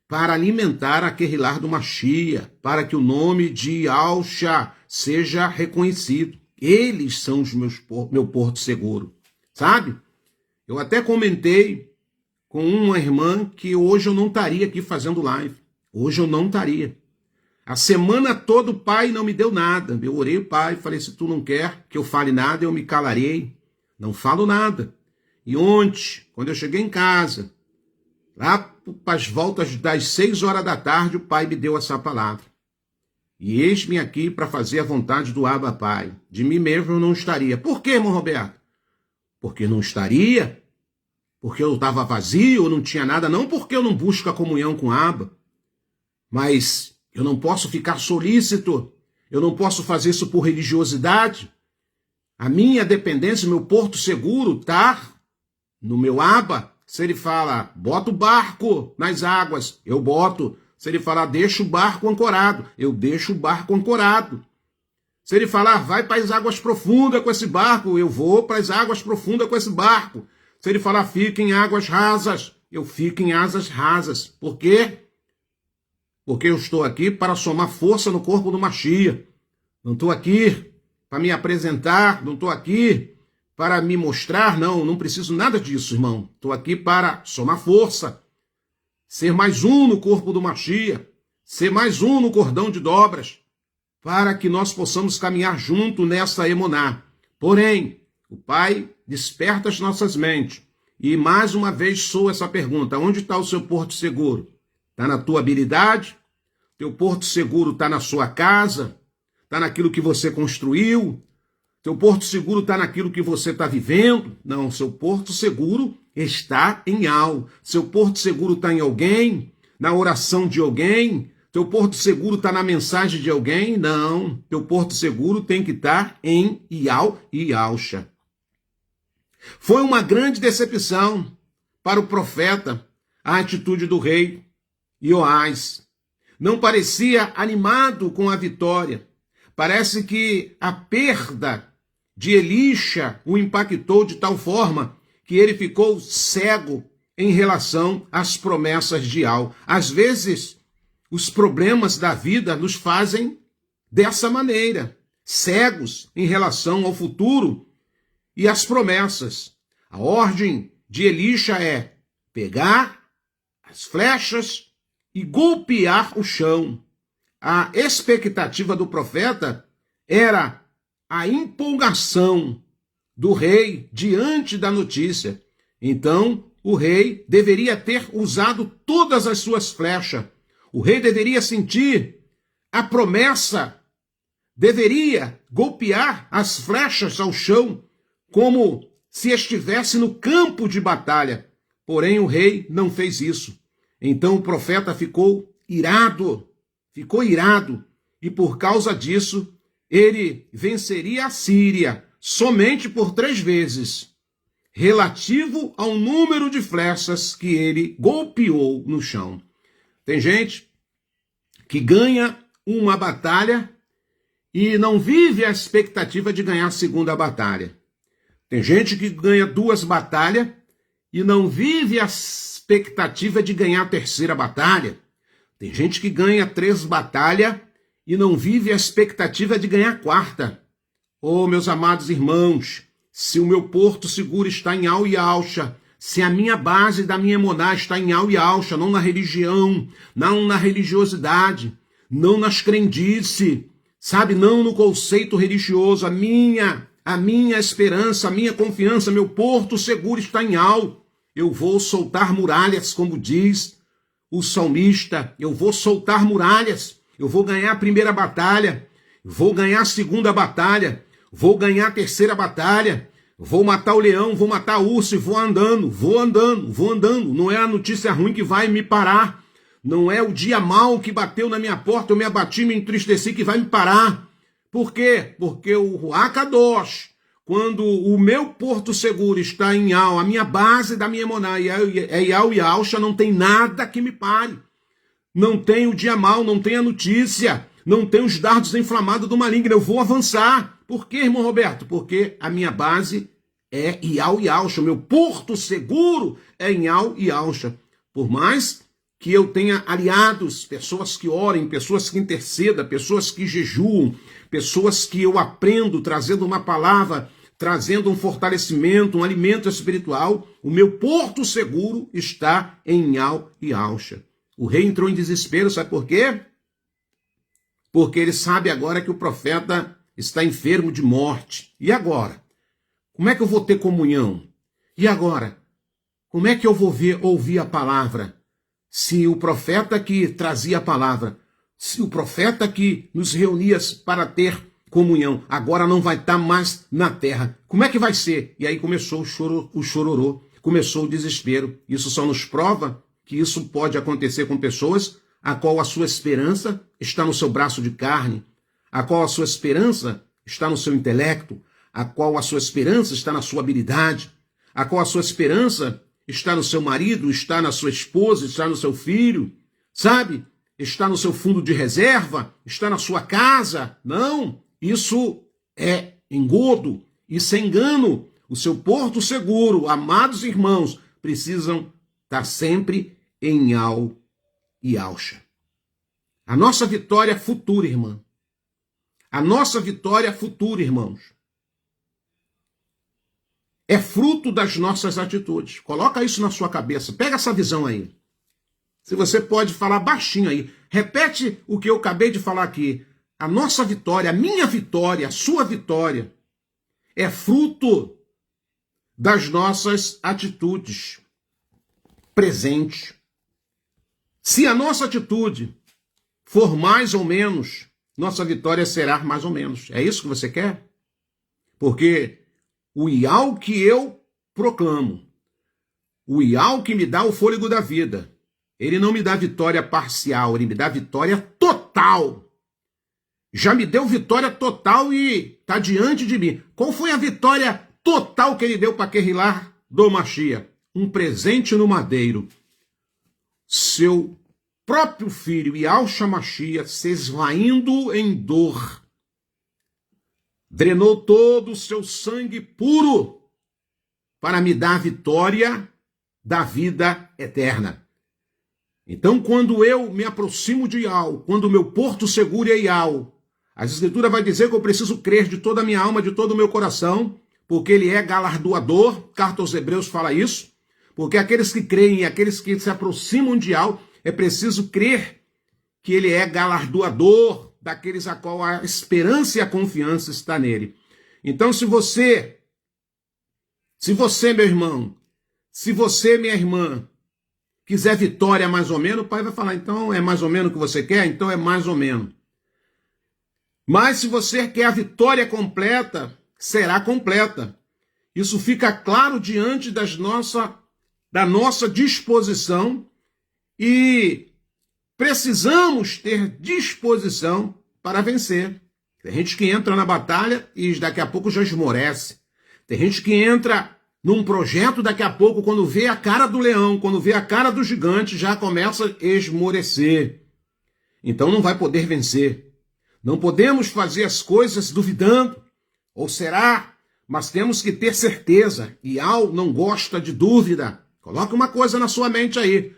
A: para alimentar a Querilar do Machia, para que o nome de Yahshua seja reconhecido. Eles são meu porto seguro, sabe? Eu até comentei com uma irmã que hoje eu não estaria aqui fazendo live. Hoje eu não estaria. A semana toda o Pai não me deu nada. Eu orei o Pai, falei, se tu não quer que eu fale nada, eu me calarei. Não falo nada. E ontem, quando eu cheguei em casa, lá para as voltas das 6 horas da tarde, o Pai me deu essa palavra. E eis-me aqui para fazer a vontade do Abba Pai. De mim mesmo eu não estaria. Por quê, irmão Roberto? Porque não estaria. Porque eu estava vazio, eu não tinha nada. Não porque eu não busco a comunhão com Abba. Mas eu não posso ficar solícito. Eu não posso fazer isso por religiosidade. A minha dependência, meu porto seguro está no meu Abba. Se ele fala, bota o barco nas águas, eu boto. Se ele falar, deixa o barco ancorado, eu deixo o barco ancorado. Se ele falar, vai para as águas profundas com esse barco, eu vou para as águas profundas com esse barco. Se ele falar, fica em águas rasas, eu fico em águas rasas. Por quê? Porque eu estou aqui para somar força no corpo do Mashiach. Não estou aqui para me apresentar, não estou aqui para me mostrar, não preciso nada disso, irmão. Estou aqui para somar força. Ser mais um no corpo do Mashiach, ser mais um no cordão de dobras, para que nós possamos caminhar junto nessa emuná. Porém, o Pai desperta as nossas mentes. E mais uma vez soa essa pergunta, onde está o seu porto seguro? Está na tua habilidade? Teu porto seguro está na sua casa? Está naquilo que você construiu? Teu porto seguro está naquilo que você está vivendo? Não, seu porto seguro está em algo. Seu porto seguro está em alguém? Na oração de alguém? Teu porto seguro está na mensagem de alguém? Não. Teu porto seguro tem que estar em Ial e Yalcha. Foi uma grande decepção para o profeta a atitude do rei Ioás. Não parecia animado com a vitória. Parece que a perda de Elisha o impactou de tal forma que ele ficou cego em relação às promessas de Al. Às vezes, os problemas da vida nos fazem dessa maneira, cegos em relação ao futuro e às promessas. A ordem de Elisha é pegar as flechas e golpear o chão. A expectativa do profeta era a empolgação do rei diante da notícia. Então, o rei deveria ter usado todas as suas flechas. O rei deveria sentir a promessa, deveria golpear as flechas ao chão, como se estivesse no campo de batalha. Porém, o rei não fez isso. Então, o profeta ficou irado, e por causa disso, ele venceria a Síria somente por 3 vezes, relativo ao número de flechas que ele golpeou no chão. Tem gente que ganha uma batalha e não vive a expectativa de ganhar a segunda batalha. Tem gente que ganha 2 batalhas e não vive a expectativa de ganhar a terceira batalha. Tem gente que ganha 3 batalhas e não vive a expectativa de ganhar a quarta. Oh, meus amados irmãos, se o meu porto seguro está em Al e Yalcha, se a minha base da minha emuná está em Al e Yalcha, não na religião, não na religiosidade, não nas crendices, sabe, não no conceito religioso, a minha esperança, a minha confiança, meu porto seguro está em Al. Eu vou soltar muralhas, como diz o salmista, eu vou soltar muralhas, eu vou ganhar a primeira batalha, vou ganhar a segunda batalha, vou ganhar a terceira batalha, vou matar o leão, vou matar o urso e vou andando. Não é a notícia ruim que vai me parar, não é o dia mau que bateu na minha porta, eu me abati, me entristeci que vai me parar. Por quê? Porque o Ruach Kadosh, quando o meu porto seguro está em Al, a minha base da minha emuná é Al e Yalcha, não tem nada que me pare. Não tem o dia mau, não tem a notícia, não tem os dardos inflamados do maligno, eu vou avançar. Por quê, irmão Roberto? Porque a minha base é Al e Yalcha, o meu porto seguro é em Al e Yalcha. Por mais que eu tenha aliados, pessoas que orem, pessoas que intercedam, pessoas que jejuam, pessoas que eu aprendo trazendo uma palavra, trazendo um fortalecimento, um alimento espiritual, o meu porto seguro está em Al e Yalcha. O rei entrou em desespero, sabe por quê? Porque ele sabe agora que o profeta está enfermo de morte. E agora? Como é que eu vou ter comunhão? E agora? Como é que eu vou ouvir a palavra? se o profeta que trazia a palavra, se o profeta que nos reunia para ter comunhão, agora não vai estar mais na terra, como é que vai ser? E aí começou o chororô, começou o desespero. Isso só nos prova que isso pode acontecer com pessoas a qual a sua esperança está no seu braço de carne, a qual a sua esperança está no seu intelecto, a qual a sua esperança está na sua habilidade, a qual a sua esperança está no seu marido, está na sua esposa, está no seu filho, sabe? Está no seu fundo de reserva, está na sua casa. Não, isso é engodo, isso é engano. O seu porto seguro, amados irmãos, precisam estar sempre em Al e Alcha. A nossa vitória futura, irmã. A nossa vitória futura, irmãos, é fruto das nossas atitudes. Coloca isso na sua cabeça. Pega essa visão aí. Se você pode falar baixinho aí. Repete o que eu acabei de falar aqui. A nossa vitória, a minha vitória, a sua vitória é fruto das nossas atitudes presentes. Se a nossa atitude for mais ou menos, nossa vitória será mais ou menos. É isso que você quer? Porque o Ial que eu proclamo, o Ial que me dá o fôlego da vida, ele não me dá vitória parcial, ele me dá vitória total. Já me deu vitória total e está diante de mim. Qual foi a vitória total que ele deu para Kehilah do Mashiach? Um presente no madeiro. Seu próprio filho, Yahushua Mashiach, se esvaindo em dor, drenou todo o seu sangue puro para me dar a vitória da vida eterna. Então, quando eu me aproximo de Yahweh, quando o meu porto seguro é Yahweh, a Escritura vai dizer que eu preciso crer de toda a minha alma, de todo o meu coração, porque ele é galardoador. Carta aos Hebreus fala isso. Porque aqueles que creem e aqueles que se aproximam de Yahweh, é preciso crer que ele é galardoador daqueles a qual a esperança e a confiança está nele. Então, se você, meu irmão, se você, minha irmã, quiser vitória mais ou menos, o pai vai falar, então é mais ou menos o que você quer? Então é mais ou menos. Mas se você quer a vitória completa, será completa. Isso fica claro diante da nossa disposição e precisamos ter disposição para vencer. Tem gente que entra na batalha e daqui a pouco já esmorece. Tem gente que entra num projeto, daqui a pouco, quando vê a cara do leão, quando vê a cara do gigante, já começa a esmorecer. Então não vai poder vencer. Não podemos fazer as coisas duvidando. Ou será? Mas temos que ter certeza. E Al não gosta de dúvida. Coloque uma coisa na sua mente aí.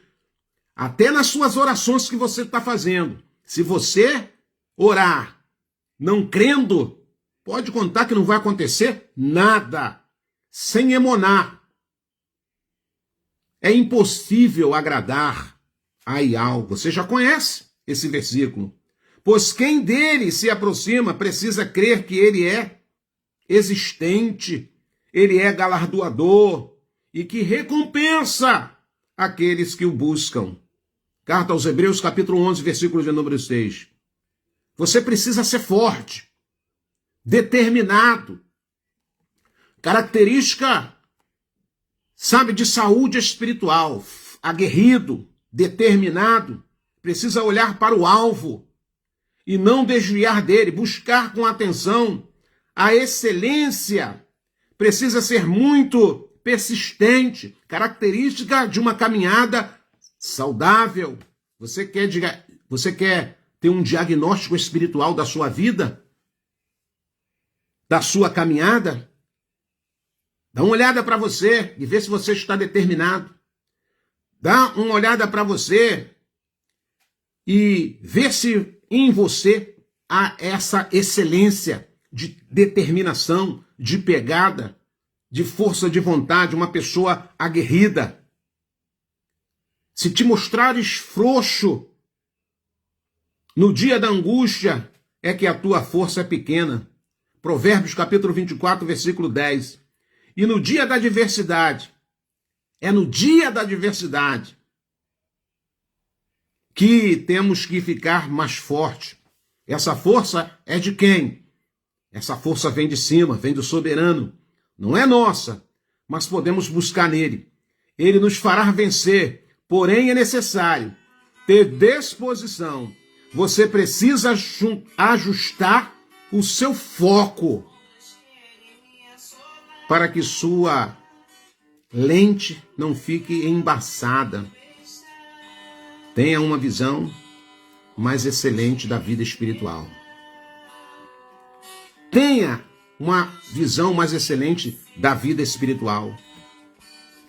A: Até nas suas orações que você está fazendo. Se você orar não crendo, pode contar que não vai acontecer nada. Sem emonar. É impossível agradar a Ial. Você já conhece esse versículo. Pois quem dele se aproxima precisa crer que ele é existente, ele é galardoador e que recompensa aqueles que o buscam. Carta aos Hebreus, capítulo 11, versículo de número 6. Você precisa ser forte, determinado. Característica, sabe, de saúde espiritual, aguerrido, determinado. Precisa olhar para o alvo e não desviar dele, buscar com atenção a excelência. Precisa ser muito persistente, característica de uma caminhada saudável. Você quer ter um diagnóstico espiritual da sua vida? Da sua caminhada? Dá uma olhada para você e vê se você está determinado. Dá uma olhada para você e vê se em você há essa excelência de determinação, de pegada, de força de vontade, uma pessoa aguerrida. Se te mostrares frouxo no dia da angústia, é que a tua força é pequena. Provérbios capítulo 24, versículo 10. E no dia da adversidade, é no dia da adversidade, que temos que ficar mais forte. Essa força é de quem? Essa força vem de cima, vem do soberano. Não é nossa, mas podemos buscar nele. Ele nos fará vencer, porém é necessário ter disposição. Você precisa ajustar o seu foco para que sua lente não fique embaçada. Tenha uma visão mais excelente da vida espiritual. Tenha uma visão mais excelente da vida espiritual.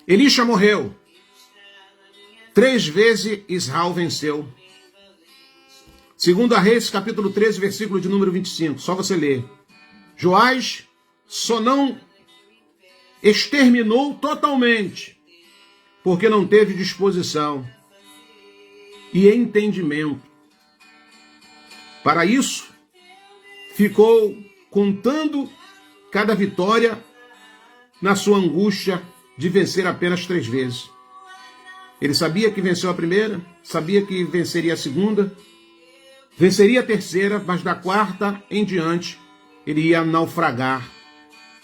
A: Elisha morreu. 3 vezes Israel venceu. 2 Reis, capítulo 13, versículo de número 25. Só você ler. Joás só não exterminou totalmente, porque não teve disposição e entendimento. Para isso, ficou contando cada vitória na sua angústia de vencer apenas 3 vezes. Ele sabia que venceu a primeira, sabia que venceria a segunda, venceria a terceira, mas da quarta em diante ele ia naufragar.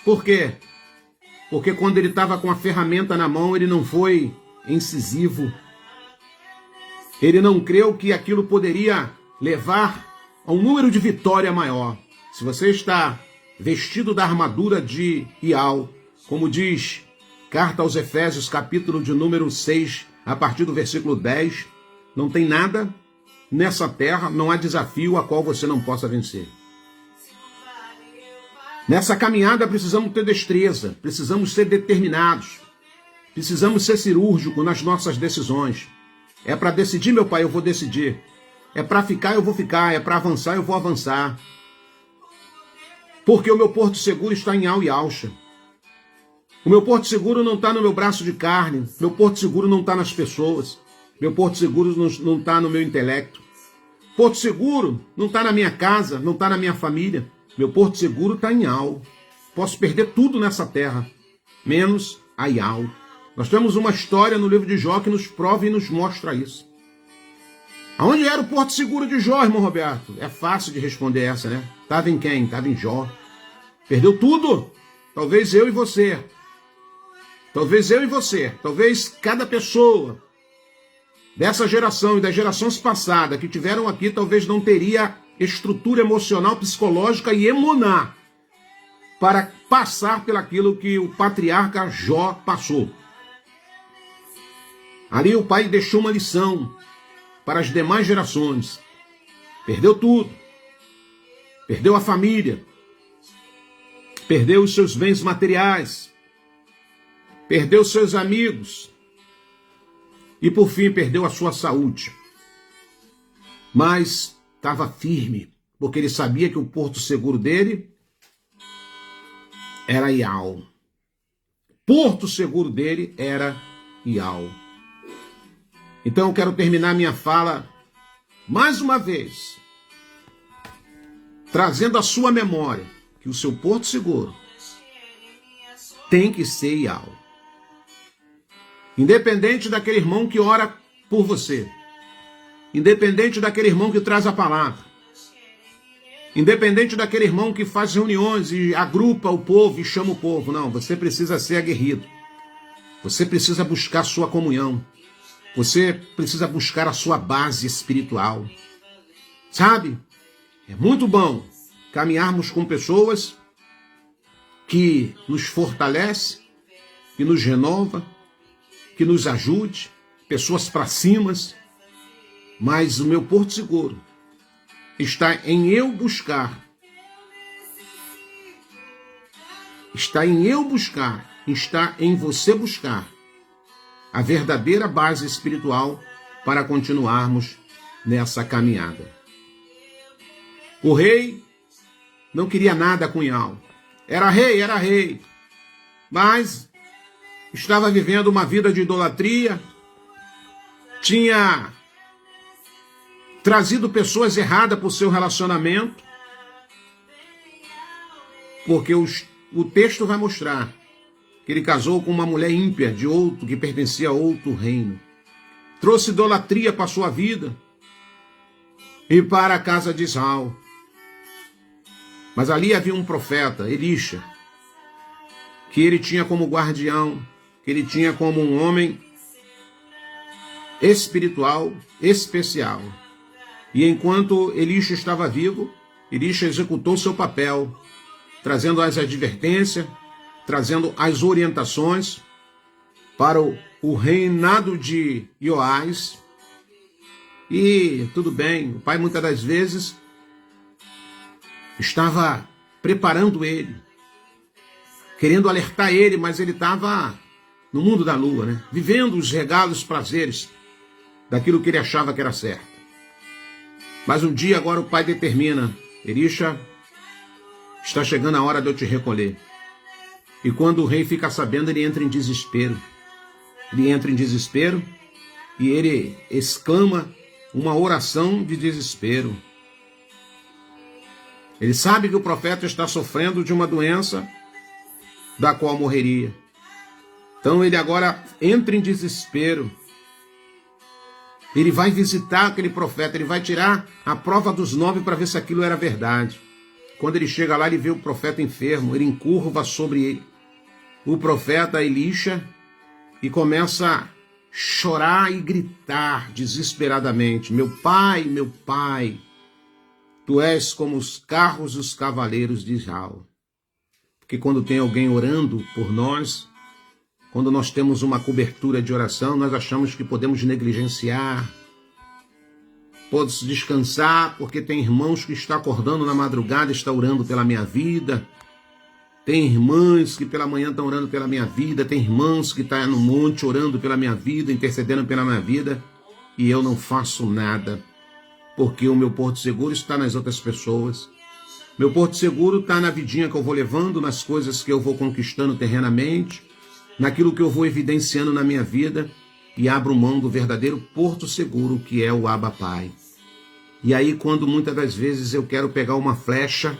A: Por quê? Porque quando ele estava com a ferramenta na mão, ele não foi incisivo. Ele não creu que aquilo poderia levar a um número de vitória maior. Se você está vestido da armadura de Ial, como diz Carta aos Efésios, capítulo de número 6, a partir do versículo 10, não tem nada nessa terra, não há desafio a qual você não possa vencer. Nessa caminhada precisamos ter destreza, precisamos ser determinados, precisamos ser cirúrgicos nas nossas decisões. É para decidir, meu pai, eu vou decidir. É para ficar, eu vou ficar. É para avançar, eu vou avançar. Porque o meu porto seguro está em Al e Alcha. O meu porto seguro não está no meu braço de carne. Meu porto seguro não está nas pessoas. Meu porto seguro não está no meu intelecto. Porto seguro não está na minha casa, não está na minha família. Meu porto seguro está em Al. Posso perder tudo nessa terra, menos a Ial. Nós temos uma história no livro de Jó que nos prova e nos mostra isso. Aonde era o porto seguro de Jó, irmão Roberto? É fácil de responder essa, né? Estava em quem? Estava em Jó. Perdeu tudo. Talvez eu e você. Talvez eu e você. Talvez cada pessoa dessa geração e das gerações passadas que tiveram aqui, talvez não teria estrutura emocional, psicológica e emuná para passar pelaquilo que o patriarca Jó passou. Ali o pai deixou uma lição para as demais gerações. Perdeu tudo. Perdeu a família. Perdeu os seus bens materiais. Perdeu os seus amigos. E por fim perdeu a sua saúde. Mas estava firme, porque ele sabia que o porto seguro dele era Ial. Porto seguro dele era Ial. Então eu quero terminar minha fala mais uma vez, trazendo à sua memória que o seu porto seguro tem que ser Ial. Independente daquele irmão que ora por você, independente daquele irmão que traz a palavra, independente daquele irmão que faz reuniões e agrupa o povo e chama o povo, não, você precisa ser aguerrido. Você precisa buscar sua comunhão. Você precisa buscar a sua base espiritual. Sabe? É muito bom caminharmos com pessoas que nos fortalece, que nos renova, que nos ajude, pessoas para cima. Mas o meu porto seguro está em eu buscar. Está em eu buscar, está em você buscar a verdadeira base espiritual para continuarmos nessa caminhada. O rei não queria nada com Ial. Era rei, mas estava vivendo uma vida de idolatria, tinha trazido pessoas erradas para o seu relacionamento, porque o texto vai mostrar que ele casou com uma mulher ímpia de outro, que pertencia a outro reino. Trouxe idolatria para a sua vida, e para a casa de Israel. Mas ali havia um profeta, Elisha, que ele tinha como guardião, que ele tinha como um homem espiritual, especial. E enquanto Elisha estava vivo, Elisha executou seu papel, trazendo as advertências, trazendo as orientações para o reinado de Joás. E tudo bem, o pai muitas das vezes estava preparando ele, querendo alertar ele, mas ele estava no mundo da lua, né? Vivendo os regalos, os prazeres daquilo que ele achava que era certo. Mas um dia agora o pai determina: Elisha, está chegando a hora de eu te recolher. E quando o rei fica sabendo, ele entra em desespero. Ele entra em desespero e ele exclama uma oração de desespero. Ele sabe que o profeta está sofrendo de uma doença da qual morreria. Então ele agora entra em desespero. Ele vai visitar aquele profeta, ele vai tirar a prova dos 9 para ver se aquilo era verdade. Quando ele chega lá, ele vê o profeta enfermo, ele encurva sobre ele o profeta Elisha e começa a chorar e gritar desesperadamente: meu pai, tu és como os carros dos cavaleiros de Israel. Porque quando tem alguém orando por nós, quando nós temos uma cobertura de oração, nós achamos que podemos negligenciar, podemos descansar, porque tem irmãos que estão acordando na madrugada e estão orando pela minha vida, tem irmãs que pela manhã estão orando pela minha vida, tem irmãos que estão no monte orando pela minha vida, intercedendo pela minha vida, e eu não faço nada, porque o meu porto seguro está nas outras pessoas. Meu porto seguro está na vidinha que eu vou levando, nas coisas que eu vou conquistando terrenamente, naquilo que eu vou evidenciando na minha vida, e abro mão do verdadeiro porto seguro, que é o Abba Pai. E aí, quando muitas das vezes eu quero pegar uma flecha,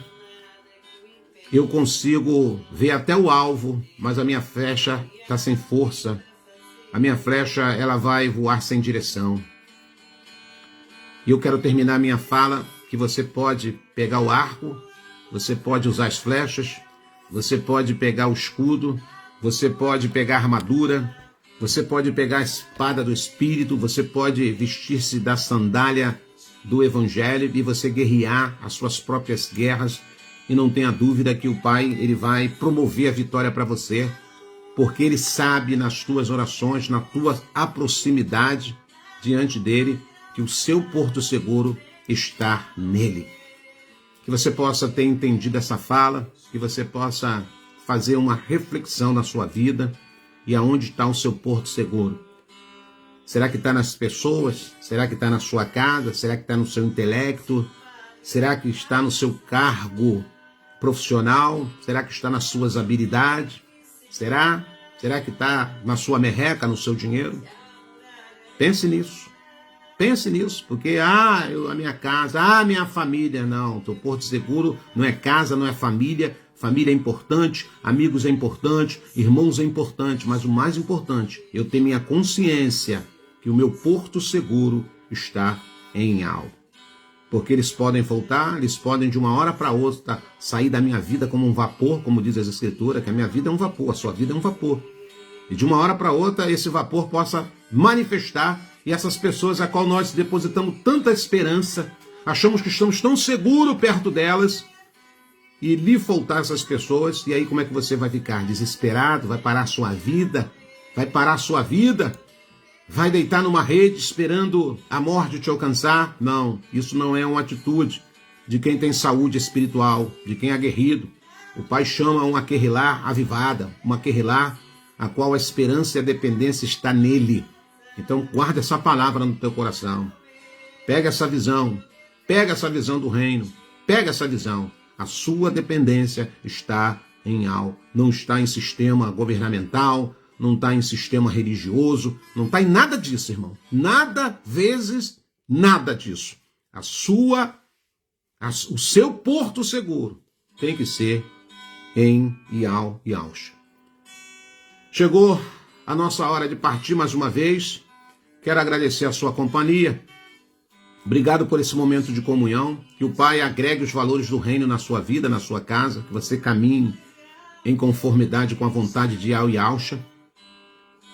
A: eu consigo ver até o alvo, mas a minha flecha está sem força. A minha flecha, ela vai voar sem direção. E eu quero terminar a minha fala, que você pode pegar o arco, você pode usar as flechas, você pode pegar o escudo, você pode pegar a armadura, você pode pegar a espada do Espírito, você pode vestir-se da sandália do Evangelho e você guerrear as suas próprias guerras. E não tenha dúvida que o Pai, ele vai promover a vitória para você, porque ele sabe nas tuas orações, na tua proximidade diante dele, que o seu porto seguro está nele. Que você possa ter entendido essa fala, que você possa fazer uma reflexão na sua vida e aonde está o seu porto seguro. Será que está nas pessoas? Será que está na sua casa? Será que está no seu intelecto? Será que está no seu cargo profissional? Será que está nas suas habilidades? Será que está na sua merreca, no seu dinheiro? Pense nisso. Pense nisso, porque a minha casa, a minha família, não. Teu porto seguro não é casa, não é família. Família é importante, amigos é importante, irmãos é importante, mas o mais importante, eu tenho minha consciência que o meu porto seguro está em algo. Porque eles podem voltar, eles podem de uma hora para outra sair da minha vida como um vapor, como diz as Escrituras, que a minha vida é um vapor, a sua vida é um vapor. E de uma hora para outra esse vapor possa manifestar e essas pessoas a qual nós depositamos tanta esperança, achamos que estamos tão seguros perto delas, e lhe faltar essas pessoas, e aí como é que você vai ficar? Desesperado? Vai parar a sua vida? Vai parar a sua vida? Vai deitar numa rede esperando a morte te alcançar? Não, isso não é uma atitude de quem tem saúde espiritual, de quem é aguerrido. O Pai chama uma querrilá avivada, uma querrilá a qual a esperança e a dependência está nele. Então guarda essa palavra no teu coração. Pega essa visão do reino, pega essa visão. A sua dependência está em algo, não está em sistema governamental, não está em sistema religioso, não está em nada disso, irmão. Nada vezes nada disso. O seu porto seguro tem que ser em Ial e Yaush. Chegou a nossa hora de partir mais uma vez. Quero agradecer a sua companhia. Obrigado por esse momento de comunhão, que o Pai agregue os valores do reino na sua vida, na sua casa, que você caminhe em conformidade com a vontade de Yahweh Yahushua.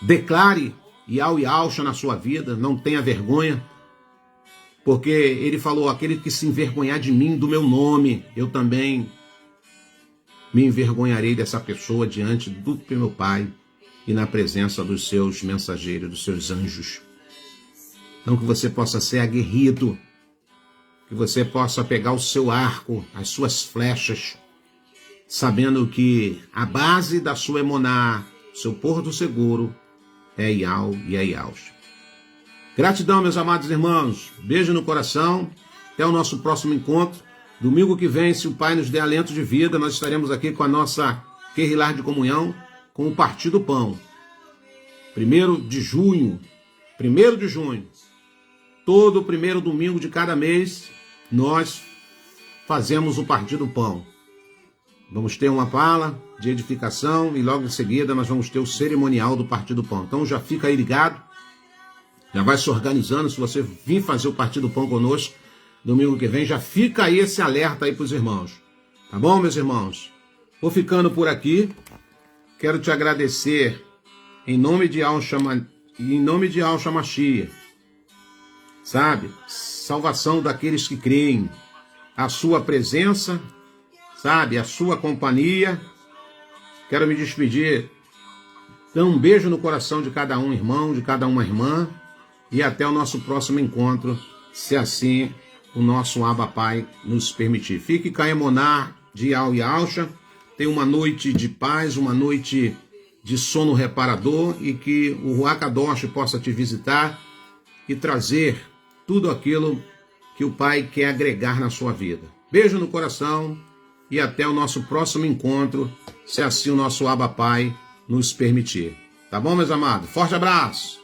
A: Declare Yahweh Yahushua na sua vida, não tenha vergonha, porque ele falou, aquele que se envergonhar de mim, do meu nome, eu também me envergonharei dessa pessoa diante do meu Pai e na presença dos seus mensageiros, dos seus anjos. Então que você possa ser aguerrido, que você possa pegar o seu arco, as suas flechas, sabendo que a base da sua emuná, seu porto seguro, é Yahweh e é Yahushua. Gratidão, meus amados irmãos. Beijo no coração. Até o nosso próximo encontro. Domingo que vem, se o Pai nos der alento de vida, nós estaremos aqui com a nossa Querrilar de Comunhão, com o Partir do Pão. 1º de junho. Todo primeiro domingo de cada mês, nós fazemos o Partir do Pão. Vamos ter uma pala de edificação e logo em seguida nós vamos ter o cerimonial do Partir do Pão. Então já fica aí ligado, já vai se organizando. Se você vir fazer o Partir do Pão conosco, domingo que vem, já fica aí esse alerta aí para os irmãos. Tá bom, meus irmãos? Vou ficando por aqui. Quero te agradecer em nome de Yahushua Mashiach. Sabe? Salvação daqueles que creem. A sua presença, sabe? A sua companhia. Quero me despedir. Então, um beijo no coração de cada um irmão, de cada uma irmã. E até o nosso próximo encontro, se assim o nosso Abba Pai nos permitir. Fique com a emuná de Yahweh Yahushua. Tenha uma noite de paz, uma noite de sono reparador e que o Ruach Kadosh possa te visitar e trazer tudo aquilo que o Pai quer agregar na sua vida. Beijo no coração e até o nosso próximo encontro, se assim o nosso Abba Pai nos permitir. Tá bom, meus amados? Forte abraço!